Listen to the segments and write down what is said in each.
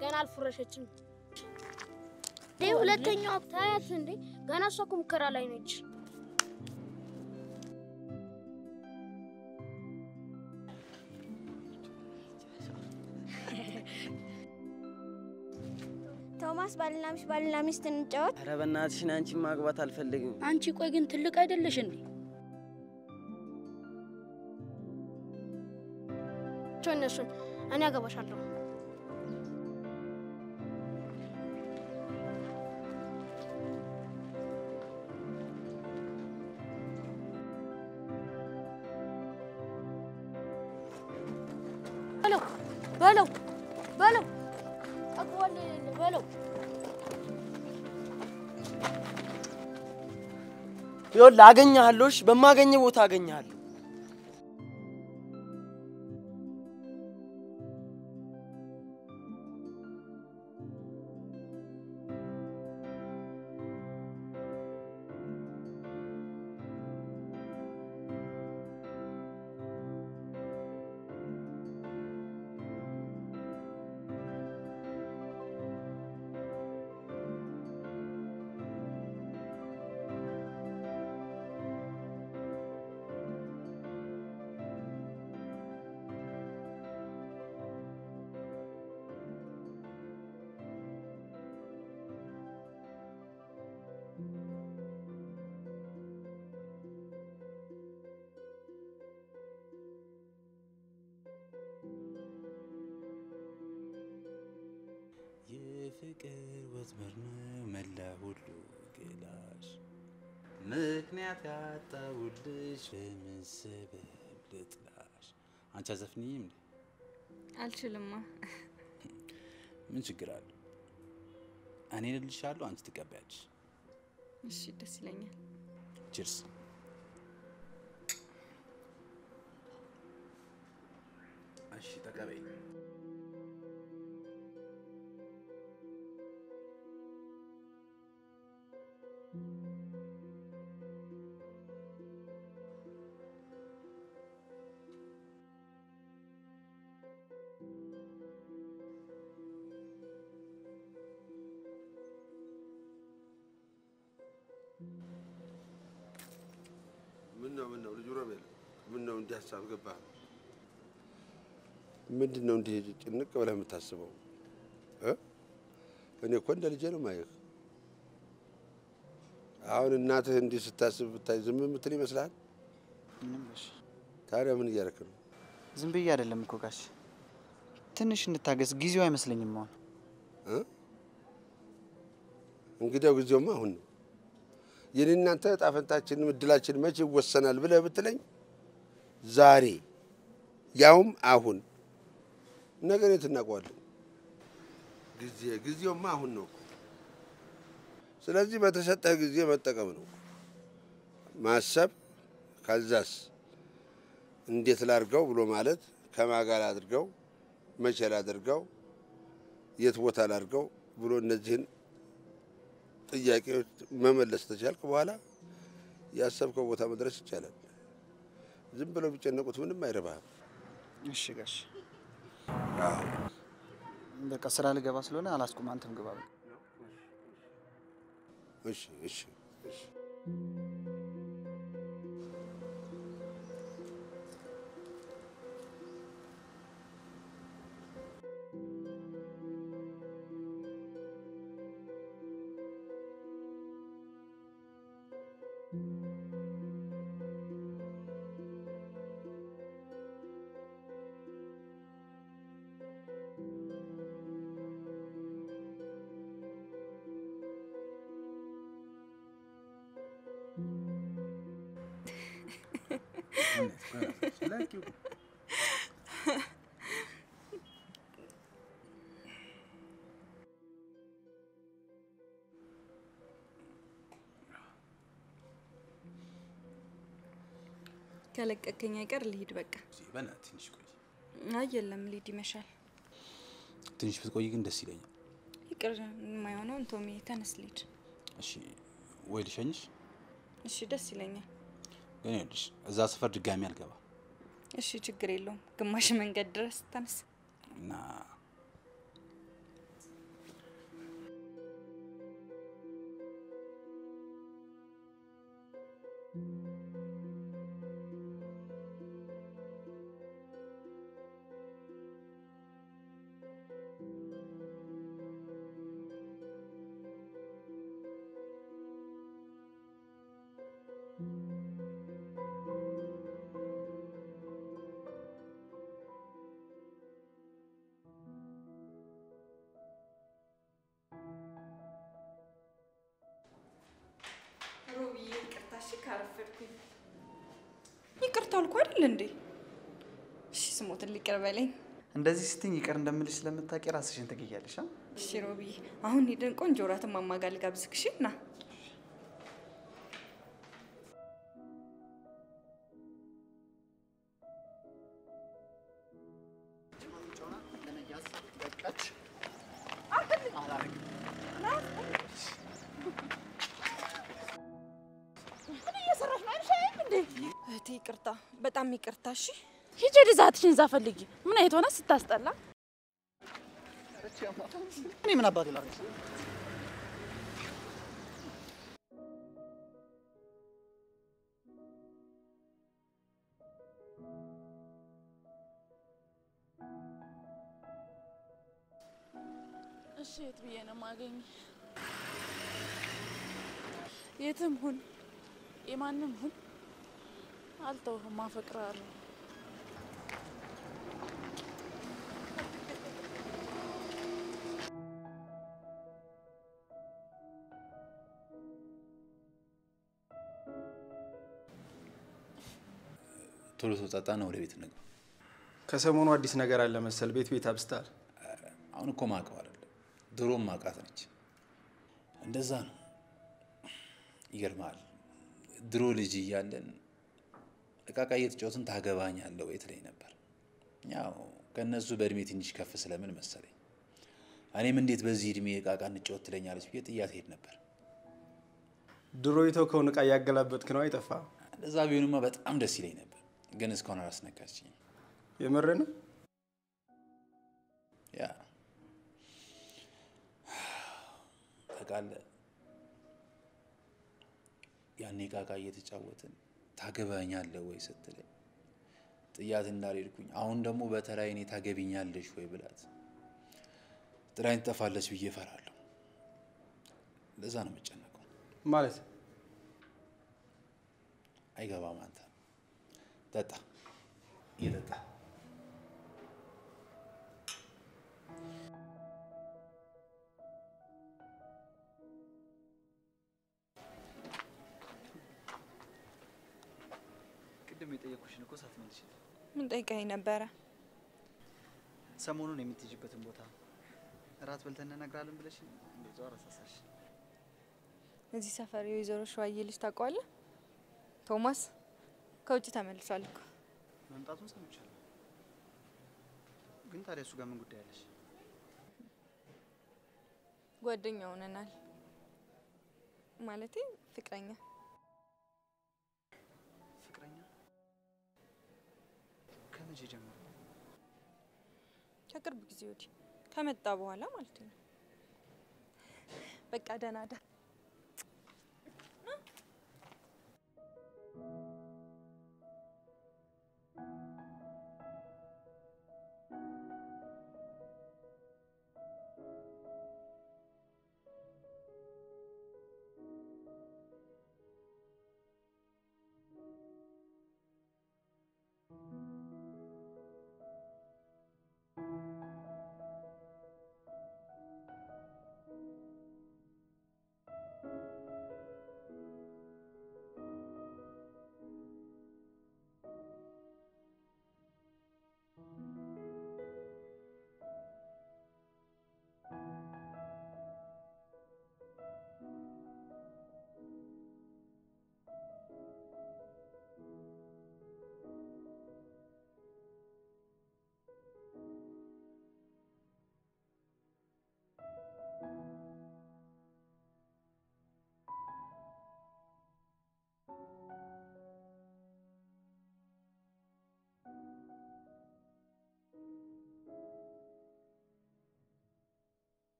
ገና አልፈረሸችም ሁለተኛው ታያት እንዴ ገና እሷ እኮ ሙከራ ላይ ነች ቶማስ ባልና ሚስት እንጫወት ኧረ በእናትሽ አንቺ ማግባት አልፈልግም አንቺ ቆይ ግን ትልቅ አይደለሽ እንዴ ቾነሱን እኔ አገባሻለሁ በለው አቋል በለው ይኸውልህ አገኘሃለሁሽ በማገኘው ቦታ አገኘሃለሁ የፍቅር ወጥመድ ነው መላ ሁሉ ገላሽ ምክንያት ያጣውልሽ ለምን ሰበብ ልጥላሽ አንቺ አዘፍኒም አልችልማ ምን ችግር አለ እኔ ልልሻለሁ አንቺ ትቀበያለሽ እሺ ደስ ይለኛል ቺርስ እሺ ተቀበይ ምነው ልጅ ሮቤል ምነው እንዲህ ሐሳብ ገባ ምንድነው እንዲህ ጭንቅ ብለህ የምታስበው እኔ እኮ እንደ ልጄ ነው ማየህ አሁን እናትህ እንዲህ ስታስብ ብታይ ዝም የምትል ይመስላል ምንም እሺ ታዲያ ምን እያደረክ ነው ዝም ብዬ አይደለም እኮ ጋሽ ትንሽ እንታገስ ጊዜው አይመስለኝም አሁን እንግዲያው ጊዜውማ አሁን ነው የኔናንተ ጣፈንታችን ምድላችን መቼ ይወሰናል ብለህ ብትለኝ ዛሬ ያውም አሁን ነገር የትናቀዋለን ጊዜውማ አሁን ነው ስለዚህ በተሰጠህ ጊዜ መጠቀም ነው ማሰብ ከዛስ እንዴት ላድርገው ብሎ ማለት ከማጋል አድርገው መቼ ላድርገው የት ቦታ ላድርገው ብሎ እነዚህን ጥያቄዎች መመለስ ተቻልክ በኋላ ያሰብከው ቦታ መድረስ ይቻላል ዝም ብለው ቢጨነቁት ምንም አይረባም እሺ ጋሽ በቃ ስራ ልገባ ስለሆነ አላስቆም አንተም ግባ እሺ Like you. ከለቀቀኝ አይቀር ልሂድ በቃ በእናትህ ትንሽ ቆይ አይደለም ልሂድ ይመሻል ትንሽ ብትቆይ ግን ደስ ይለኛል ይቅር የማይሆነው እንቶሚ ተነስ ልሂድ እሺ ወይ ልሸኝሽ እሺ ደስ ይለኛል ግን ይኸውልሽ እዛ ሰፈር ድጋሚ አልገባ እሺ ችግር የለውም ግማሽ መንገድ ድረስ ተነስ እና ሮብዬ ይቅርታሽ ካረፈድኩኝ ይቅርታ አልኩ አይደል እንዴ? እሺ ስሞትን ሊቅር በለኝ። እንደዚህ ስትኝ ይቅር እንደምልሽ ስለምታውቂ ራስሽን ትገያለሽ። እሺ ሮብዬ አሁን ሄደን ቆንጆ እራትን ማማጋል ጋብዝክሽ ና። እህቴ ይቅርታ፣ በጣም ይቅርታ። እሺ ሂጂ ዛትሽን እዛ ፈልጊ። ምን አይነት ሆነ ስታስጠላ። እኔ ምን አባቴ ላድርግ? እሺ የት ብዬ ነው የማገኝ? የትም ሁን የማንም ሁን አልተውህም፣ አፈቅርሃለሁ። ቶሎ ተጣጣና ወደ ቤት እንግባ። ከሰሞኑ አዲስ ነገር አለ መሰል። ቤት አብስታል። አሁን እኮ ማቀው አይደለም ድሮም ማቃት ነች። እንደዛ ነው። ይገርማል። ድሮ ልጅ እያለን እቃቃ እየተጫወትን ታገባኛለህ ወይ ትለኝ ነበር። ያው ከነሱ በእድሜ ትንሽ ከፍ ስለምን መሰለኝ እኔም እንዴት በዚህ እድሜ እቃቃ እንጫወት ትለኛለች ብዬ ጥያት ሄድ ነበር። ድሮ የተውከውን እቃ ያገላበጥክ ነው አይጠፋ። እንደዛ ቢሆንማ በጣም ደስ ይለኝ ነበር፣ ግን እስካሁን አላስነካችኝ። የምርህ ነው? ያ ታውቃለህ፣ ያኔ እቃቃ እየተጫወትን ታገባኛለህ ወይ ስትለኝ ጥያት እንዳልሄድኩኝ አሁን ደግሞ በተራይ እኔ ታገቢኛለሽ ወይ ብላት ጥራኝ ትጠፋለች ብዬ እፈራለሁ። ለዛ ነው የምጨነቀው። ማለት አይገባም። አንተ ጠጣ እየጠጣ ቅድም የጠየኩሽን እኮ ሳትመልሽ ምን ጠይቀኝ ነበረ? ሰሞኑን የምትሄጂበትን ቦታ እራት በልተን እንነግራለን ብለሽ እንደዛው አረሳሳሽ። እዚህ ሰፈር የወይዘሮ ሸዋዬ ልጅ ታውቀዋለህ? ቶማስ ከውጭ ተመልሷል እኮ። መምጣቱን ሰምቻለሁ። ግን ታዲያ እሱ ጋር ምን ጉዳይ አለሽ? ጓደኛ ሆነናል። ማለቴ ፍቅረኛ። ፍቅረኛ? ከመቼ ጀምሮ? ከቅርብ ጊዜ ወዲህ ከመጣ በኋላ ማለት ነው። በቃ ደህና ደህና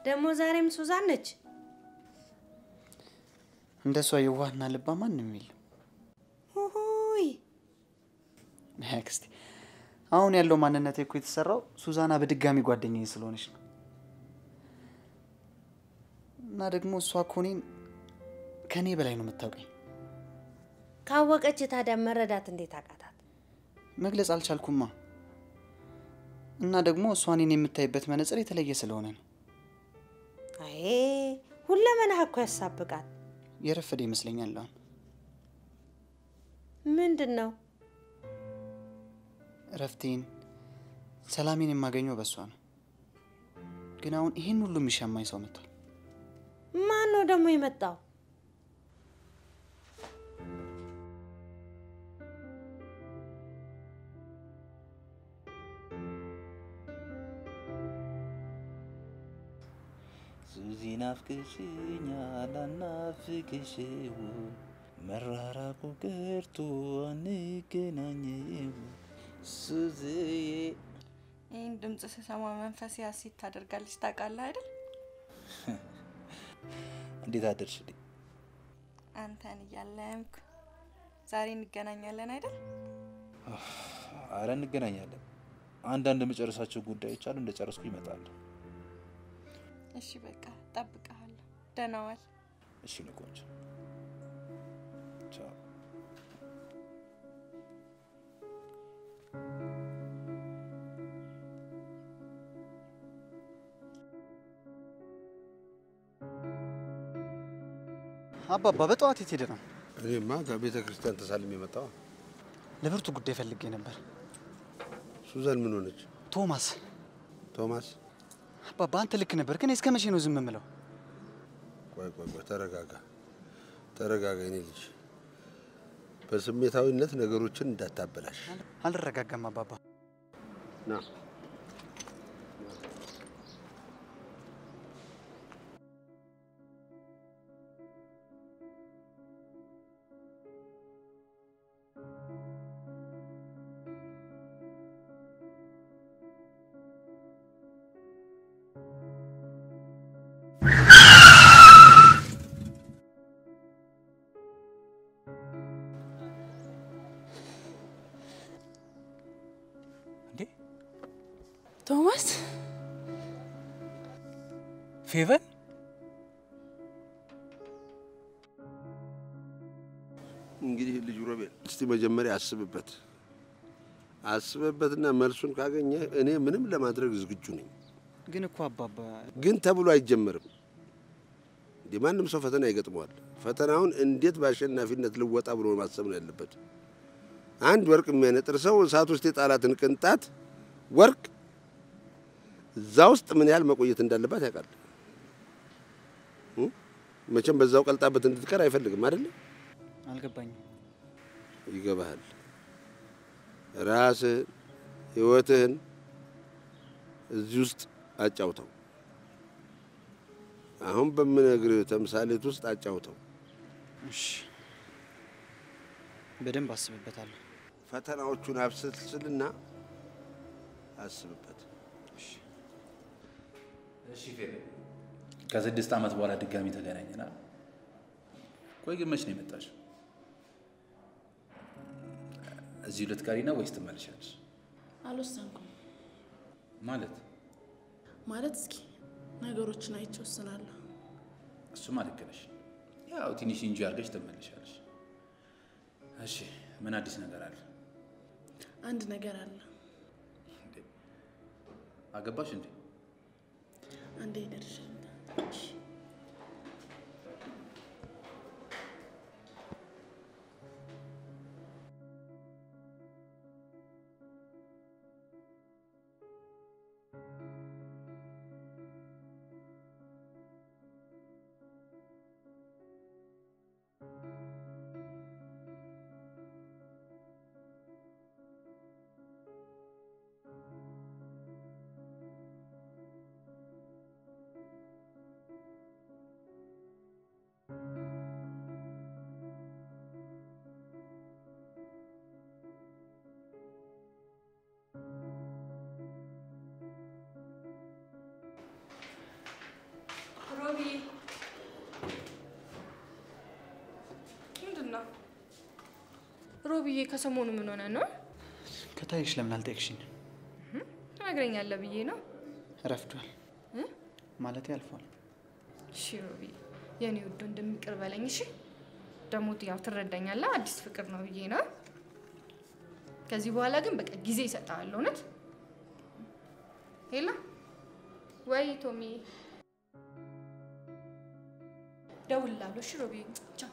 ደግሞ ዛሬም ሱዛን ነች። እንደሷ የዋህና ልባ ማንም የለም። ሆይ አክስቴ አሁን ያለው ማንነቴ እኮ የተሰራው ሱዛና በድጋሚ ጓደኛዬ ስለሆነች ነው። እና ደግሞ እሷ እኮ እኔን ከኔ በላይ ነው የምታውቀኝ። ካወቀች ታዲያ መረዳት እንዴት አቃታት? መግለጽ አልቻልኩማ። እና ደግሞ እሷ እኔን የምታይበት መነጽር የተለየ ስለሆነ ነው። አይ ሁለመናህ እኮ ያሳብቃል። የረፈደ ይመስለኛል አሁን። ምንድነው? ረፍቴን ሰላሜን የማገኘው በሷ ነው። ግን አሁን ይሄን ሁሉ የሚሻማኝ ሰው መጥቷል። ማን ነው ደግሞ የመጣው? ሱዚ ናፍቅሽኛል አናፍቅሽው መራራቁ ቀርቶ አንገናኘው ሱዚ። ይህን ድምጽ ስሰማ መንፈሴ ሐሴት ታደርጋለች ታውቃለህ አይደል? እንዴት አደርሽልኝ? አንተን እያለምኩ ዛሬ እንገናኛለን አይደል? አረ እንገናኛለን። አንዳንድ መጨረሳቸው ጉዳዮች አሉ፣ እንደጨረስኩ ይመጣል። እሺ በቃ እጠብቅሃለሁ። ደህና ዋል። እሺ ነው ቆንጆ። ቻው። አባባ በጠዋት የት ሄደ ነው? እኔማ ከቤተ ክርስቲያን ተሳልሜ የመጣው ለብርቱ ጉዳይ ፈልጌ ነበር። ሱዛን ምን ሆነች? ቶማስ አባባ አንተ ልክ ነበር፣ ግን እስከ መቼ ነው ዝም የምለው? ቆይ ተረጋጋ የኔ ልጅ። በስሜታዊነት ነገሮችን እንዳታበላሽ። አልረጋጋም አባባ። ና ቶማስ ፌቨን እንግዲህ ልጅ ሮቤል እስቲ መጀመሪያ አስበበትና መልሱን ካገኘ እኔ ምንም ለማድረግ ዝግጁ ነኝ። ግን እኮ አባባ ግን ተብሎ አይጀመርም። ማንም ሰው ፈተና ይገጥመዋል። ፈተናውን እንዴት በአሸናፊነት ልወጣ ብሎ ማሰብ ነው ያለበት። አንድ ወርቅ የሚያነጥር ሰው እሳት ውስጥ የጣላትን ቅንጣት ወርቅ እዛ ውስጥ ምን ያህል መቆየት እንዳለባት ያውቃል። መቼም በዛው ቀልጣበት እንድትቀር አይፈልግም አይደል? አልገባኝም። ይገባሃል። ራስህ ህይወትህን እዚህ ውስጥ አጫውተው። አሁን በምነግርህ ተምሳሌት ውስጥ አጫውተው። እሺ፣ በደንብ አስብበታለሁ። ፈተናዎቹን አብስልስልና አስብበት። እሺ ፌቨን፣ ከ6 ዓመት በኋላ ድጋሚ ተገናኘናል። ቆይ ግን መች ነው የመጣሽው? እዚሁ ልትቀሪ ነው ወይስ ትመለሻለሽ? አልወሰንኩም። ማለት እስኪ ነገሮችን አይቼ ወስናለሁ። እሱማ ልክ ነሽ። ያው ትንሽ እንጂ አድርገሽ ትመለሻለሽ። እሺ፣ ምን አዲስ ነገር አለ? አንድ ነገር አለ። አገባሽ እንዴ? አንዴ ደርሽ። ሮብዬ ከሰሞኑ ምን ሆነ ነው? ከታይሽ ለምን አልጠይቅሽኝ? ትነግረኛለህ ብዬ ነው። ረፍዷል ማለት ያልፏል። እሺ ሮብዬ የኔ ውድ እንደሚቅር በለኝ እሺ። ደግሞ ያው ትረዳኛለህ አዲስ ፍቅር ነው ብዬ ነው። ከዚህ በኋላ ግን በቃ ጊዜ ይሰጣል እውነት። ሄላ ወይ ቶሚ ደውላለሁ። እሺ ሮብዬ ቻው።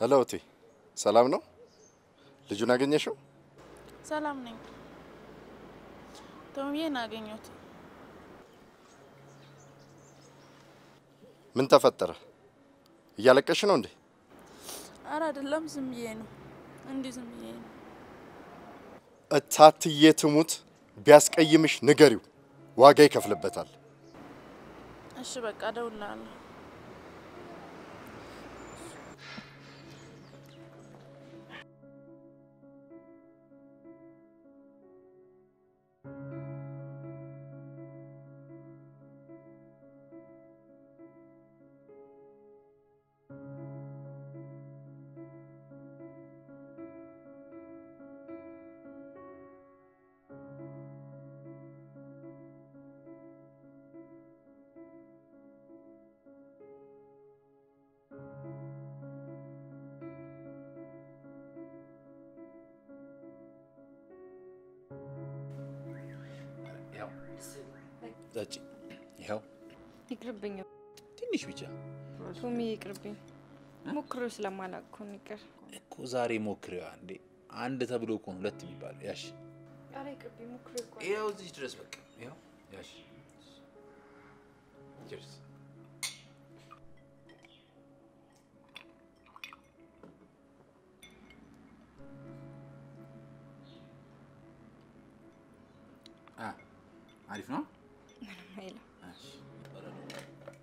ሄሎ እቴ፣ ሰላም ነው? ልጁን አገኘሽው? ሰላም ነኝ። ቶሚዬን አገኘሁት። ምን ተፈጠረ? እያለቀሽ ነው እንዴ? ኧረ አይደለም፣ ዝም ብዬ ነው። እንዲህ ዝም ብዬ ነው። እታትዬ ትሙት፣ ቢያስቀይምሽ ንገሪው፣ ዋጋ ይከፍልበታል። እሺ በቃ እደውልልሃለሁ። ጠጪ። ይኸው ይቅርብኝ። ትንሽ ብቻ ቶሚ ይቅርብኝ። ሞክሬው ስለማላውቅ እኮ ነው። ይቅር እኮ ዛሬ ሞክሬዋ እንዴ። አንድ ተብሎ እኮ ነው ሁለት የሚባለው። ያሽ ኧረ ይቅርብኝ። ሞክሬው እኮ ይኸው እዚህ ድረስ በቃ ይኸው ያሽ ቺርስ። አሪፍ ነው። ምንም አይልም። እሺ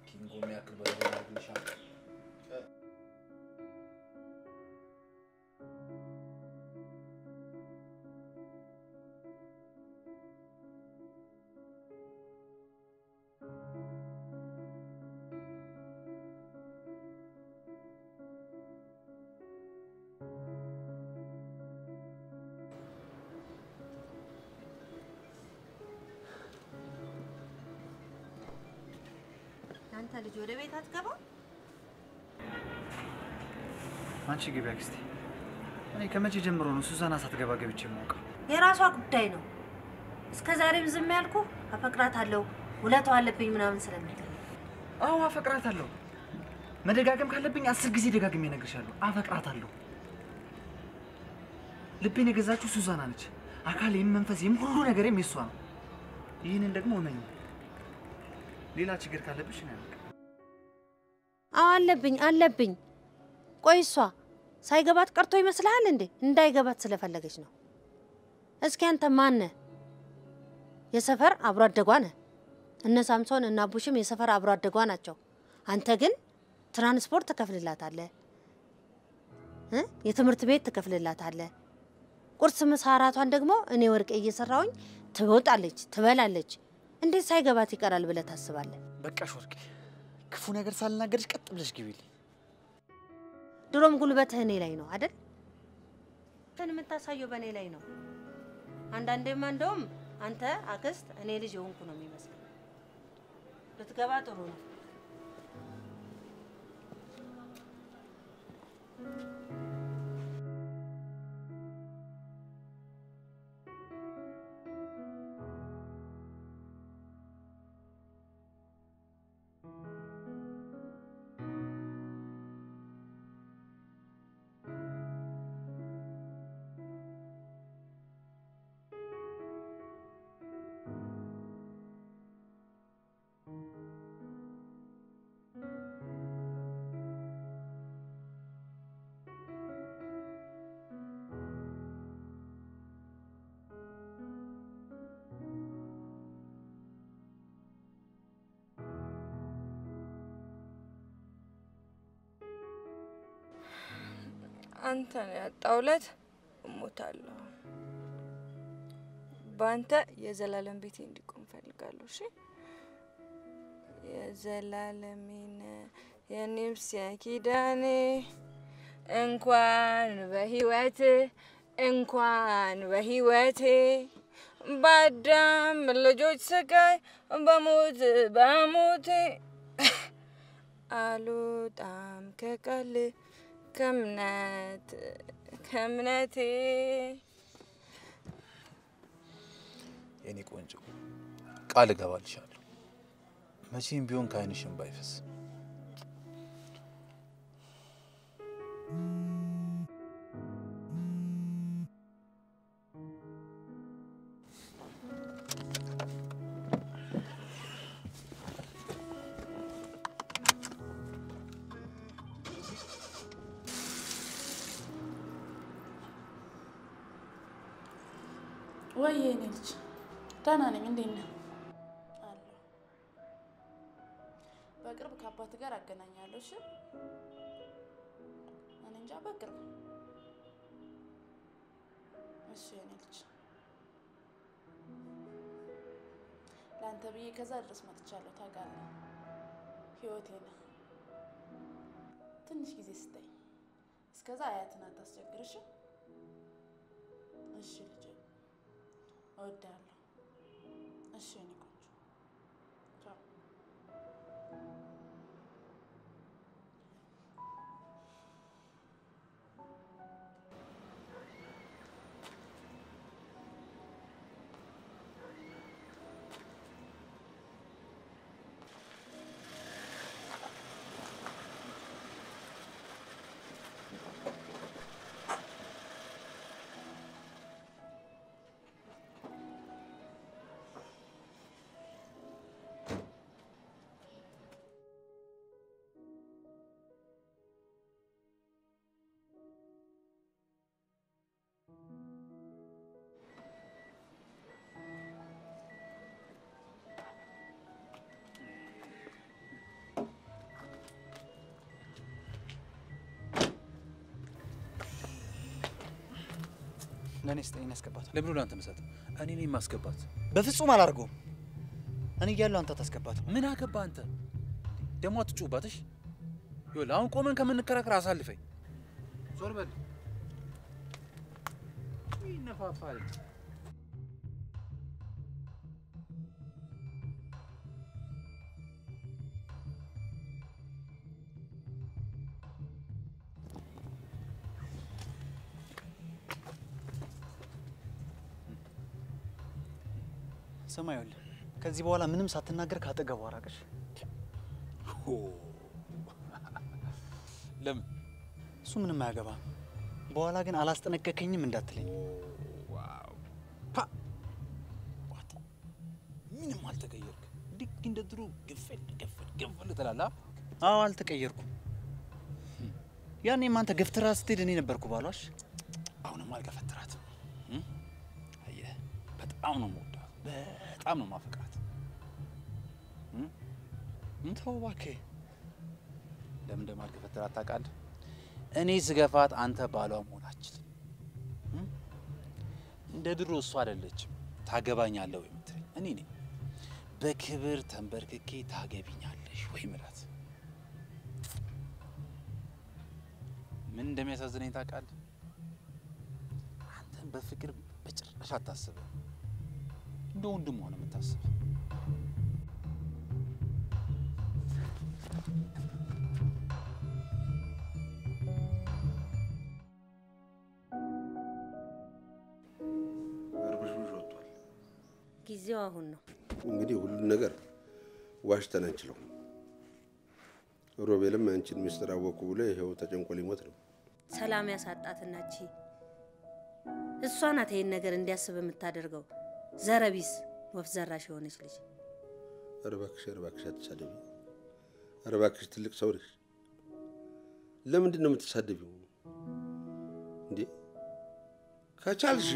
ኪንጎ የሚያክል በረዶ ያግልሻል። አንተ ልጅ ወደ ቤት አትገባ? አንቺ ግቢ አክስቴ። እኔ ከመቼ ጀምሮ ነው ሱዛና ሳትገባ ገብቼ የማውቀው? የራሷ ጉዳይ ነው። እስከ ዛሬም ዝም ያልኩ አፈቅራታለሁ፣ ውለታው አለብኝ ምናምን ስለምትል። አዎ አፈቅራታለሁ። መደጋገም ካለብኝ 10 ጊዜ ደጋግሜ እነግርሻለሁ። አፈቅራታለሁ። ልቤን የገዛችው ሱዛና ነች። አካሌም መንፈሴም ሁሉ ነገሬም የሷ ነው። ይህንን ደግሞ እመኝ። ሌላ ችግር ካለብሽ ነው። አዎ አለብኝ። ቆይ እሷ ሳይገባት ቀርቶ ይመስልሃል እንዴ? እንዳይገባት ስለፈለገች ነው። እስኪ አንተ ማን ነህ? የሰፈር አብሮ አደጓ ነህ። እነ ሳምሶን እና አቡሽም የሰፈር አብሮ አደጓ ናቸው። አንተ ግን ትራንስፖርት ትከፍልላታለህ፣ የትምህርት ቤት ትከፍልላታለህ። ቁርስ ምሳ እራቷን ደግሞ እኔ ወርቄ እየሰራሁኝ ትወጣለች፣ ትበላለች። እንዴት ሳይገባት ይቀራል ብለህ ታስባለህ? በቃሽ ወርቄ፣ ክፉ ነገር ሳልናገርሽ ቀጥ ብለሽ ግቢልኝ። ድሮም ጉልበትህ እኔ ላይ ነው አይደል? እንትን የምታሳየው በእኔ ላይ ነው። አንዳንዴማ እንደውም አንተ አክስት እኔ ልጅ የሆንኩ ነው የሚመስለው። ብትገባ ጥሩ ነው። አንተን ያጣውለት እሞታለሁ። ባንተ የዘላለም ቤቴ እንዲቆም ፈልጋለሁ። እሺ የዘላለሜን የኔምስ ኪዳኔ እንኳን በህይወቴ ባዳም ልጆች ስቃይ በሞቴ አልወጣም ከቃል ከእምነቴ የኔ ቆንጆ ቃል እገባልሻለሁ መቼም ቢሆን ከዓይንሽ እንባ አይፈስ። ወይ የኔ ልጅ ደህና ነኝ። እንዴት ነህ? አለሁ። በቅርብ ከአባት ጋር አገናኛለሁ። እሺ እኔ እንጃ በቅርብ። እሺ የኔ ልጅ ለአንተ ብዬ ከዛ ድረስ መጥቻለሁ። ታውቃለህ ህይወቴ ነህ። ትንሽ ጊዜ ስጠኝ። እስከዛ አያትን አታስቸግርሽ። እሺ ልጄ እወዳለሁ። እሺ የኔ ቆንጆ ቻው። ለኔ ስጠኝ ያስገባት። ለምን ላንተ መሰጥ? እኔ ነኝ ማስገባት። በፍጹም አላርገውም። እኔ እያለሁ አንተ ታስገባት። ምን አገባ አንተ? ደሞ አትጩባትሽ። ይኸውልህ አሁን ቆመን ከምንከራከር አሳልፈኝ። ዞር በል። ይነፋፋል። ሰማዩል ከዚህ በኋላ ምንም ሳትናገር ካጠገቧ አራቀሽ። ለምን? እሱ ምንም አያገባ። በኋላ ግን አላስጠነቀከኝም እንዳትለኝ። ዋው ፓ ዋት ምንም አልተቀየርክ። ድግ እንደ ድሮ ገፈል ትላለህ። አዎ አልተቀየርኩም። ያኔም አንተ ገፍትራ ስትሄድ እኔ ነበርኩ ባሏሽ። አሁንም አልገፈትራት። አየህ በጣም ነው የምወዳት፣ በጣም ነው የማፈቅራት። ተው እባክህ። ለምን እንደማልገፈትራት ታውቃለህ? እኔ ስገፋት አንተ ባሏ መሆን አትችልም። እንደ ድሮ እሷ አይደለችም ታገባኛለህ ወይ የምትለኝ፣ እኔ ነኝ። በክብር ተንበርክኬ ታገቢኛለሽ ወይ ምላት። ምን እንደሚያሳዝነኝ ታውቃለህ? አንተን በፍቅር በጭራሽ አታስብም። እንደ ወንድም ሆነ የምታስብ። ጊዜው አሁን ነው። እንግዲህ ሁሉን ነገር ዋሽተን አንችለው። ሮቤልም አንቺን ሚስጥር አወኩ ብሎ ይሄው ተጨንቆ ሊሞት ነው። ሰላም ያሳጣትና እሷ ናት ይሄን ነገር እንዲያስብ የምታደርገው። ዘረቢስ ወፍ ዘራሽ የሆነች ልጅ። እባክሽ አትሳደቢ። እባክሽ ትልቅ ሰው ነሽ። ለምንድን ነው የምትሳደቢው እንዴ? ከቻልሽ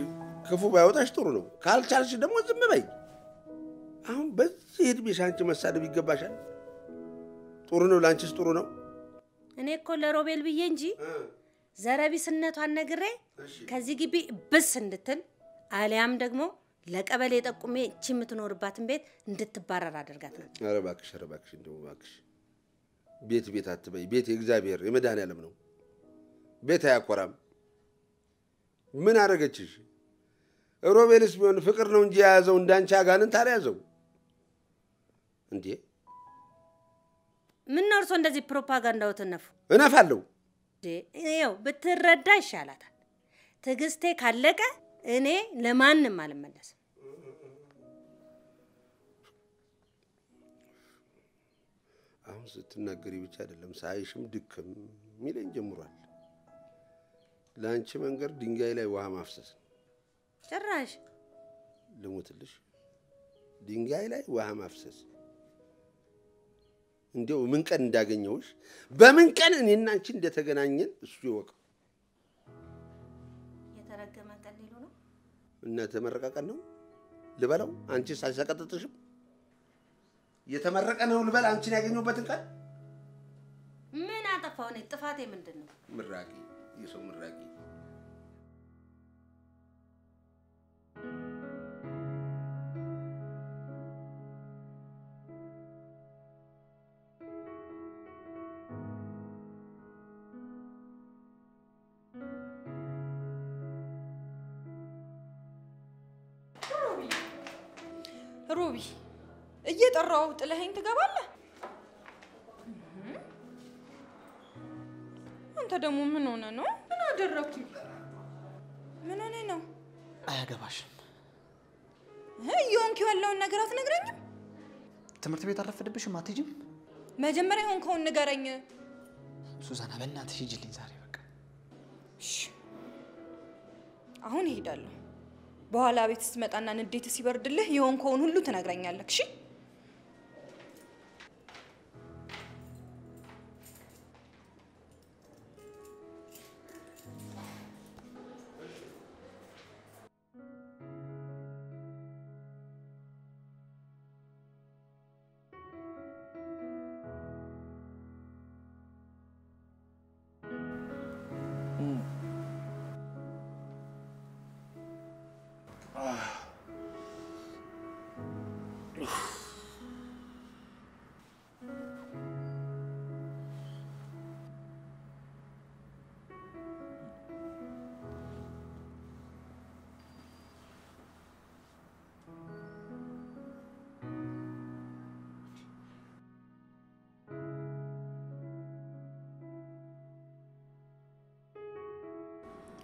ክፉ ባይወጣሽ ጥሩ ነው። ካልቻልሽ ደግሞ ዝም በይ። አሁን በዚህ እድሜሽ አንቺ መሳደብ ይገባሻል? ጥሩ ነው? ላንቺስ ጥሩ ነው? እኔ እኮ ለሮቤል ብዬ እንጂ ዘረቢስነቷን ነግሬ ከዚህ ግቢ ብስ እንድትል አሊያም ደግሞ ለቀበሌ ጠቁሜ እቺ የምትኖርባትን ቤት እንድትባረር አደርጋት ነው። ኧረ እባክሽ እንደው እባክሽ ቤት አትበይ። ቤት የእግዚአብሔር የመድኃኒዓለም ነው። ቤት አያኮራም። ምን አደረገችሽ? ሮቤልስ ቢሆን ፍቅር ነው እንጂ የያዘው እንዳንቺ አጋንንት አልያዘው እንዴ? ምን ነው እርሶ እንደዚህ ፕሮፓጋንዳው ተነፉ? እነፋለሁ። ይኸው ብትረዳ ይሻላታል። ትዕግስቴ ካለቀ እኔ ለማንም አልመለስም። አሁን ስትናገሪ ብቻ አይደለም ሳይሽም ድክም ሚለኝ ጀምሯል። ለአንቺ መንገር ድንጋይ ላይ ውሃ ማፍሰስ ጭራሽ ልሙትልሽ። ድንጋይ ላይ ውሃ ማፍሰስ እንደው ምን ቀን እንዳገኘውሽ በምን ቀን እኔና አንቺ እንደተገናኘን እሱ ይወቅ። የተረገመ ቀን ሊሉ ነው እና ተመረቀ ቀን ነው ልበለው? አንቺ ሳይሰቀጥጥሽም የተመረቀ ነው ልበል? አንቺን ያገኘውበትን ቀን ምን አጠፋው? እኔ ጥፋቴ ምንድነው? ምራቂ የሰው ምራቂ ሮቢ እየጠራው ጥለኸኝ ትገባለህ? አንተ ደግሞ ምን ሆነ ነው? ምን አደረኩኝ? ምን ሆነ ነው? አያገባሽም። እየሆንክ ያለውን ነገር አትነግረኝም? ትምህርት ቤት አረፈደብሽም? አትሄጂም? መጀመሪያ የሆንከውን ንገረኝ። ሱዛና በእናትሽ ሂጂልኝ ዛሬ በቃ። አሁን እሄዳለሁ። በኋላ ቤት ስትመጣና ንዴት ሲበርድልህ የሆንከውን ሁሉ ትነግረኛለህ። እሺ?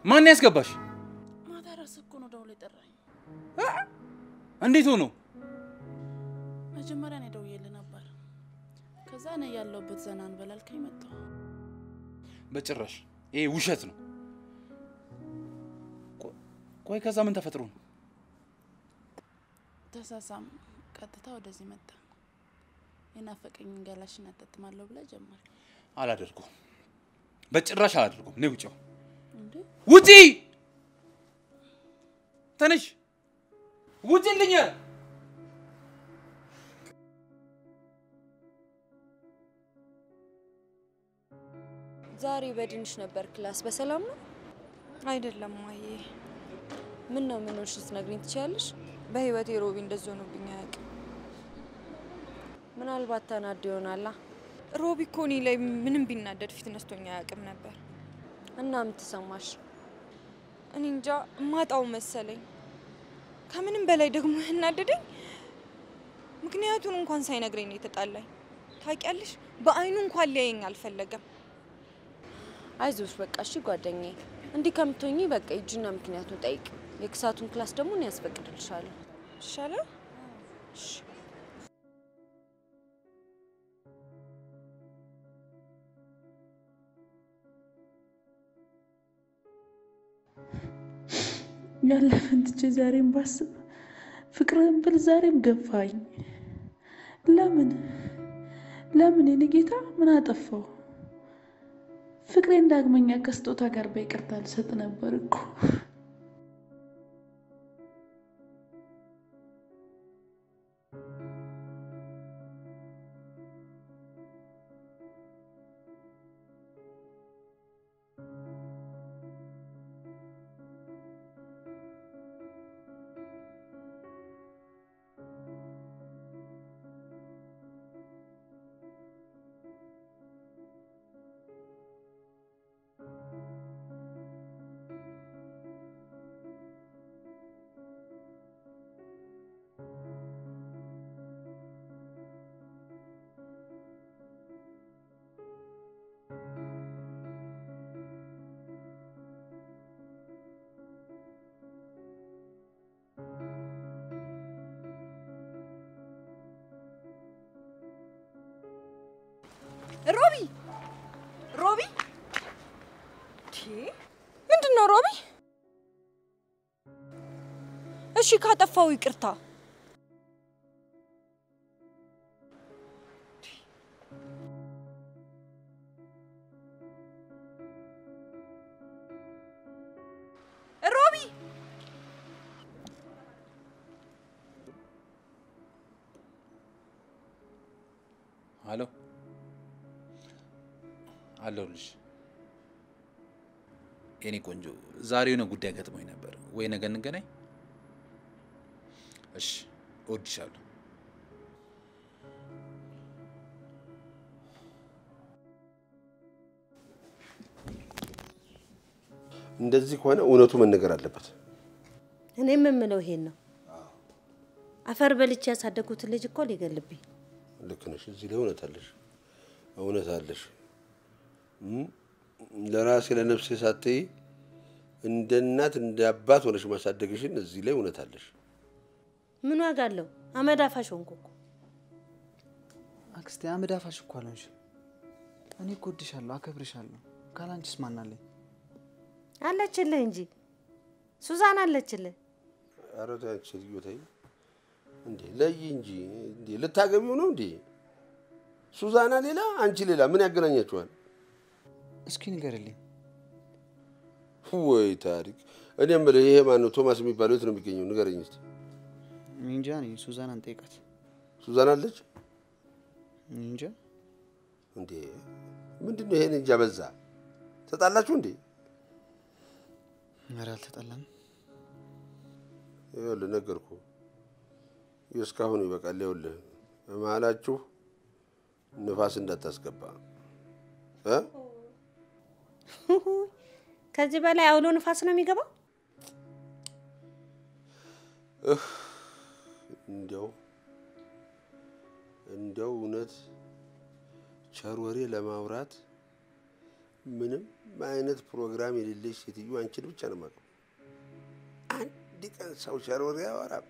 ማን ያስገባሽ? ማታ ራስ እኮ ነው ደውሎ የጠራኝ። እንዴት ሆኖ? መጀመሪያ ነው ደውዬልህ ነበር። ከዛ ነው ያለውበት ዘና እንበላልከኝ መጣሁ። በጭራሽ ይሄ ውሸት ነው። ቆይ ከዛ ምን ተፈጥሮ ነው? ተሳሳም ቀጥታ ወደዚህ መጣ። የናፈቀኝ ገላሽን አጠጥማለሁ ብለ ጀመረ። አላደርኩም። በጭራሽ አላደርኩም። ነይ ውጪው። እንዴ ውጪ! ተነሽ! ውጪልኝ! ዛሬ በድንሽ ነበር ክላስ። በሰላም ነው? አይደለም ማዬ። ምን ነው ምን ሆነሽ ልትነግሪኝ ትችያለሽ? በህይወቴ ሮቢ እንደዚህ ሆኖብኝ አያውቅም። ምናልባት ተናዶ ይሆናላ። ሮቢ እኮ እኔ ላይ ምንም ቢናደድ ፊት ነስቶኝ አያውቅም ነበር። እና ምን ተሰማሽ? እኔ እንጃ ማጣው መሰለኝ። ከምንም በላይ ደግሞ እናደደኝ ምክንያቱን እንኳን ሳይነግረኝ ነው የተጣላኝ። ታውቂያለሽ፣ በአይኑ እንኳን ሊያየኝ አልፈለገም። አይዞሽ በቃ እሺ ጓደኛዬ፣ እንዲህ ከምትሆኚ በቃ ሂጂና ምክንያቱን ጠይቂ። የክሳቱን ክላስ ደግሞ እኔ ያስፈቅድልሻለሁ። ይሻላል? እሺ። ያለፈን ትቼ ዛሬም ባስብ ፍቅርን ብል ዛሬም ገፋኝ። ለምን የኔ ጌታ ምን አጠፋው? ፍቅሬን ዳግመኛ ከስጦታ ጋር በይቅርታ ልሰጥ ነበር እኮ። ሮቢ ሮቢ ምንድነው ሮቢ? እሺ ካጠፋው ይቅርታ። ሮቢ አሎ አለሁልሽ የኔ ቆንጆ። ዛሬ የሆነ ጉዳይ ገጥሞኝ ነበር። ወይ ነገ እንገናኝ? እሺ እወድሻለሁ። እንደዚህ ከሆነ እውነቱ መነገር አለበት። እኔም የምለው ይሄን ነው። አፈር በልቼ ያሳደጉት ልጅ እኮ ሊገልብኝ። ልክ ነሽ። እዚህ ላይ እውነት አለሽ። ለራሴ ለነፍሴ ሳትይ እንደ እናት እንደ አባት ሆነሽ ማሳደግሽን እዚህ ላይ እውነት አለሽ። ምን ዋጋ አለው? አመድ አፋሽ ሆንኩ እኮ። አክስቴ አመድ አፋሽ እኮ አልሆንሽም። እኔ እኮ እወድሻለሁ፣ አከብርሻለሁ። ካላንቺስ ማን አለኝ? አለችልህ እንጂ ሱዛን አለችልህ። ኧረ ተይ አንቺ ልጅ ተይ እንዴ! ለይ እንጂ እንዴ! ልታገቢው ነው እንዴ? ሱዛና ሌላ አንቺ ሌላ ምን ያገናኛችኋል? እስኪ ንገርልኝ። ወይ ታሪክ! እኔ የምልህ ይሄ ማን ነው? ቶማስ የሚባለው የት ነው የሚገኘው? ንገረኝ እስቲ። እንጃ ነኝ። ሱዛናን ጠይቃት። ሱዛና አለች? እንጃ። እንዴ ምንድነው ይሄን እንጃ በዛ። ተጣላችሁ እንዴ? ኧረ አልተጣላንም። ይኸውልህ ነገርኩህ። እስካሁን ይበቃል። ይኸውልህ በመሀላችሁ ንፋስ እንዳታስገባ እ ከዚህ በላይ አውሎ ንፋስ ነው የሚገባው? እንደው እውነት ቸር ወሬ ለማውራት ምንም አይነት ፕሮግራም የሌለሽ ሴትዮ አንቺን ብቻ ነው የማውቀው። አንድ ቀን ሰው ቸር ወሬ ያወራል?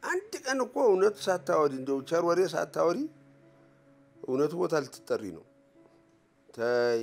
አንድ ቀን እኮ እውነት ሳታወሪ እንደው ቸር ወሬ ሳታወሪ እውነቱ ቦታ ልትጠሪ ነው። ተይ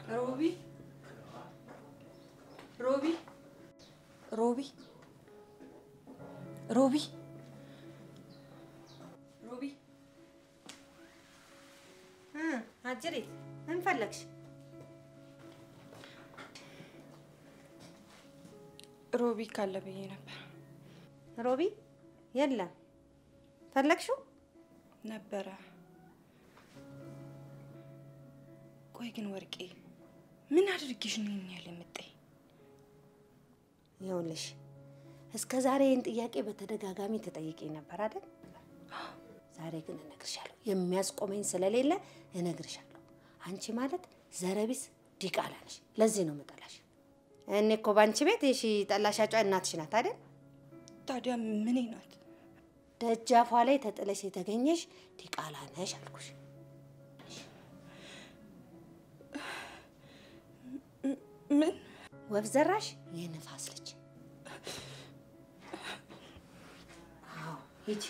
ሮቢ ሮቢ ሮቢ ሮቢ ሮቢ አጅሬት ምን ፈለግሽ? ሮቢ ካለ ብዬ ነበር። ሮቢ የለም። ፈለግሽው ነበረ። ቆይ ግን ወርቄ ምን አድርጊሽ ነው ይሄን ያህል የምትጠይ? ይኸውልሽ እስከ ዛሬ ይህን ጥያቄ በተደጋጋሚ ተጠይቄ ነበር አይደል? ዛሬ ግን እነግርሻለሁ። የሚያስቆመኝ ስለሌለ እነግርሻለሁ። አንቺ ማለት ዘረቢስ ዲቃላ ነሽ። ለዚህ ነው መጠላሽ። እኔ እኮ ባንቺ ቤት እሺ ጠላሽ አጫ እናትሽ ናት አይደል? ታዲያ ምን ናት? ደጃፏ ላይ ተጥለሽ የተገኘሽ ዲቃላ ነሽ አልኩሽ። ምን ወፍ ዘራሽ የነፋስ ልጅ። አዎ ሂጂ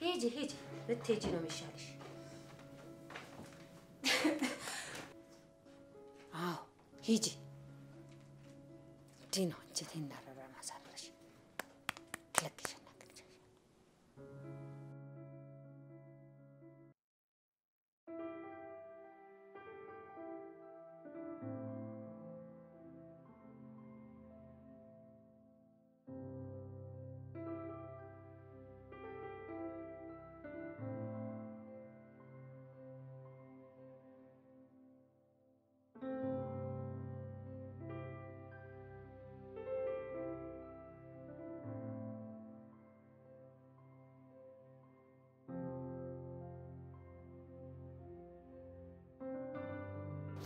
ሂጂ ሂጂ፣ ብትሄጂ ነው የሚሻልሽ። አዎ ሂጂ። እንዲህ ነው አንጀቴን እንዳረረ ማሳረሽ ክለክሽ።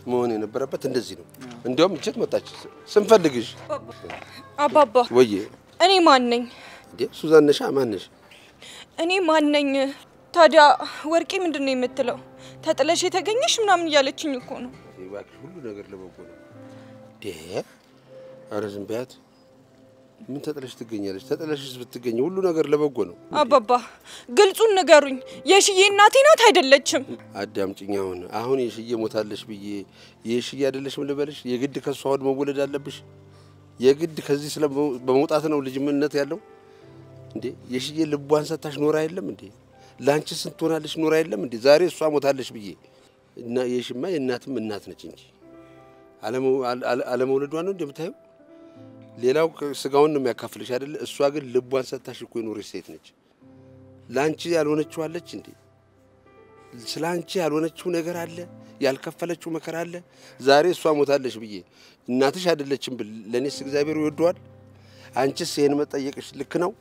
መሆን የነበረበት እንደዚህ ነው። እንዲያውም እቸት መጣች ስንፈልግሽ። አባባ ወዬ እኔ ማን ነኝ እንዴ? ሱዛን ነሽ? ማን ነሽ? እኔ ማን ነኝ ታዲያ? ወርቄ ምንድነው የምትለው? ተጥለሽ የተገኘሽ ምናምን እያለችኝ እኮ ነው። እባክሽ ሁሉ ነገር ለበጎ ነው። ኧረ ዝም በያት። ምን ተጥለሽ ትገኛለሽ? ተጥለሽስ ብትገኝ ሁሉ ነገር ለበጎ ነው። አባባ ግልጹን ንገሩኝ። የሽዬ እናቴ ናት አይደለችም? አዳምጪኝ። አሁን የሽዬ ሞታለሽ ብዬ የሽዬ አይደለሽም ልበልሽ? የግድ ከሷ ወድ መወለድ አለብሽ? የግድ ከዚህ ስለ በመውጣት ነው ልጅምነት ያለው እንዴ? የሽዬ ልቧን ሰታሽ ኖር አይደለም እንዴ? ላንቺ ስንት ሆናለሽ ኖር አይደለም እንዴ? ዛሬ እሷ ሞታለሽ ብዬ እና የሽማ የእናትም እናት ነች እንጂ አለመውለዷ ነው እንደምታየው። ሌላው ስጋውን ነው የሚያካፍልሽ አይደል? እሷ ግን ልቧን ሰታሽ እኮ የኖረች ሴት ነች። ላንቺ ያልሆነችው አለች እንዴ? ስላንቺ ያልሆነችው ነገር አለ? ያልከፈለችው መከራ አለ? ዛሬ እሷ ሞታለሽ ብዬ እናትሽ አይደለችም ብል ለኔስ እግዚአብሔር ይወደዋል? አንቺስ ይሄን መጠየቅሽ ልክ ነው?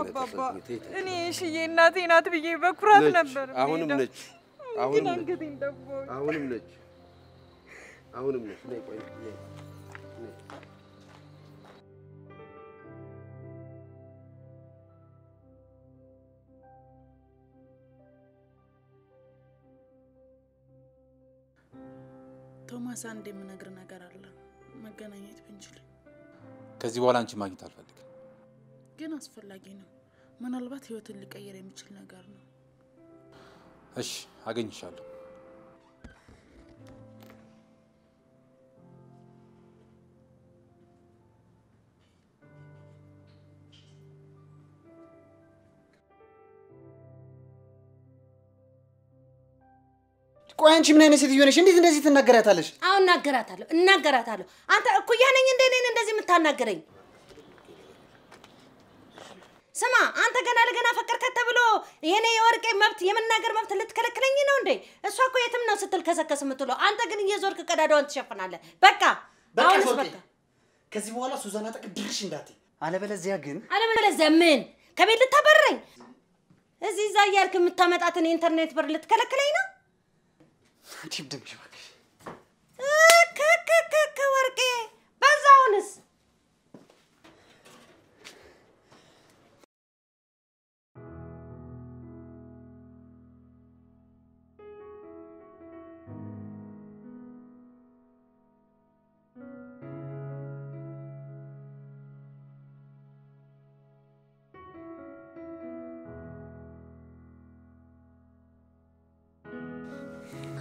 አባባ እኔ የሽዬ እናቴ ናት ብዬ በኩራት ነበር። አሁንም ነች። አሁንም ነች። አሁንም ነች። ነይ ቆይ ነይ። ቶማስ አንድ የምነግር ነገር አለ። መገናኘት ብንችል። ከዚህ በኋላ አንቺ ማግኘት አልፈልግም። ግን አስፈላጊ ነው። ምናልባት ህይወትን ሊቀየር የሚችል ነገር ነው። እሺ አገኝሻለሁ። ቆይ አንቺ ምን አይነት ሴትዮ ነሽ? እንዴት እንደዚህ ትናገራታለሽ? አሁን እናገራታለሁ። አንተ እኩያ ነኝ እንደ እኔን እንደዚህ የምታናገረኝ? ስማ አንተ ገና ለገና ፈቀርከት ተብሎ የኔ የወርቄ መብት የመናገር መብት ልትከለክለኝ ነው እንዴ? እሷ እኮ የትም ነው ስትል ከሰከስ የምትለው። አንተ ግን እየዞርክ ቀዳዳዋን ትሸፍናለህ። በቃ አሁንስ በቃ ከዚህ በኋላ ሱዛና ጠቅ ድርሽ እንዳትይ። አለበለዚያ ምን ከቤት ልታበረኝ? እዚህ እዛ እያልክ የምታመጣትን የኢንተርኔት ብር ልትከለክለኝ ነው? አንቺም ደምሽ እባክሽ። ወርቄ በዛውንስ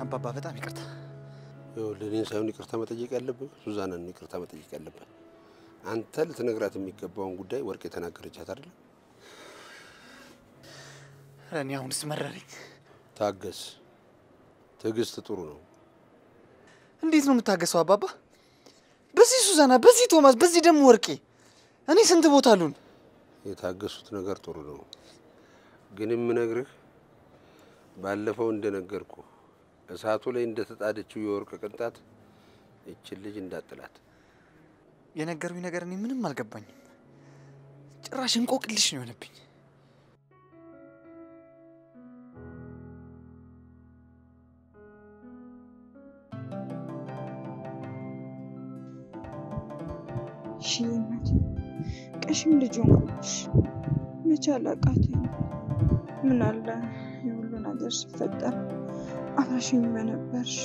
አባባ በጣም ይቅርታ። ለኔን ሳይሆን ይቅርታ መጠየቅ ያለብህ ሱዛናን ነው ይቅርታ መጠየቅ ያለብህ። አንተ ልትነግራት የሚገባውን ጉዳይ ወርቄ ተናገረቻት አይደል? እኔ አሁንስ መረረኝ። ታገስ። ትዕግስት ጥሩ ነው። እንዴት ነው የምታገሰው አባባ? በዚህ ሱዛና፣ በዚህ ቶማስ፣ በዚህ ደግሞ ወርቄ እኔ ስንት ቦታ አሉን። የታገሱት ነገር ጥሩ ነው። ግን የምነግርህ ባለፈው እንደነገርኩ እሳቱ ላይ እንደተጣደችው የወርቅ ቅንጣት እቺን ልጅ እንዳጥላት። የነገሩኝ ነገር እኔ ምንም አልገባኝም። ጭራሽ እንቆቅልሽ ነው የሆነብኝ። ሺማት ቀሽም ልጅ ሆንኩሽ መቻል አቃተኝ። ምን አለ የሁሉ ነገር ሲፈጠር አብረሽኝ በነበርሽ።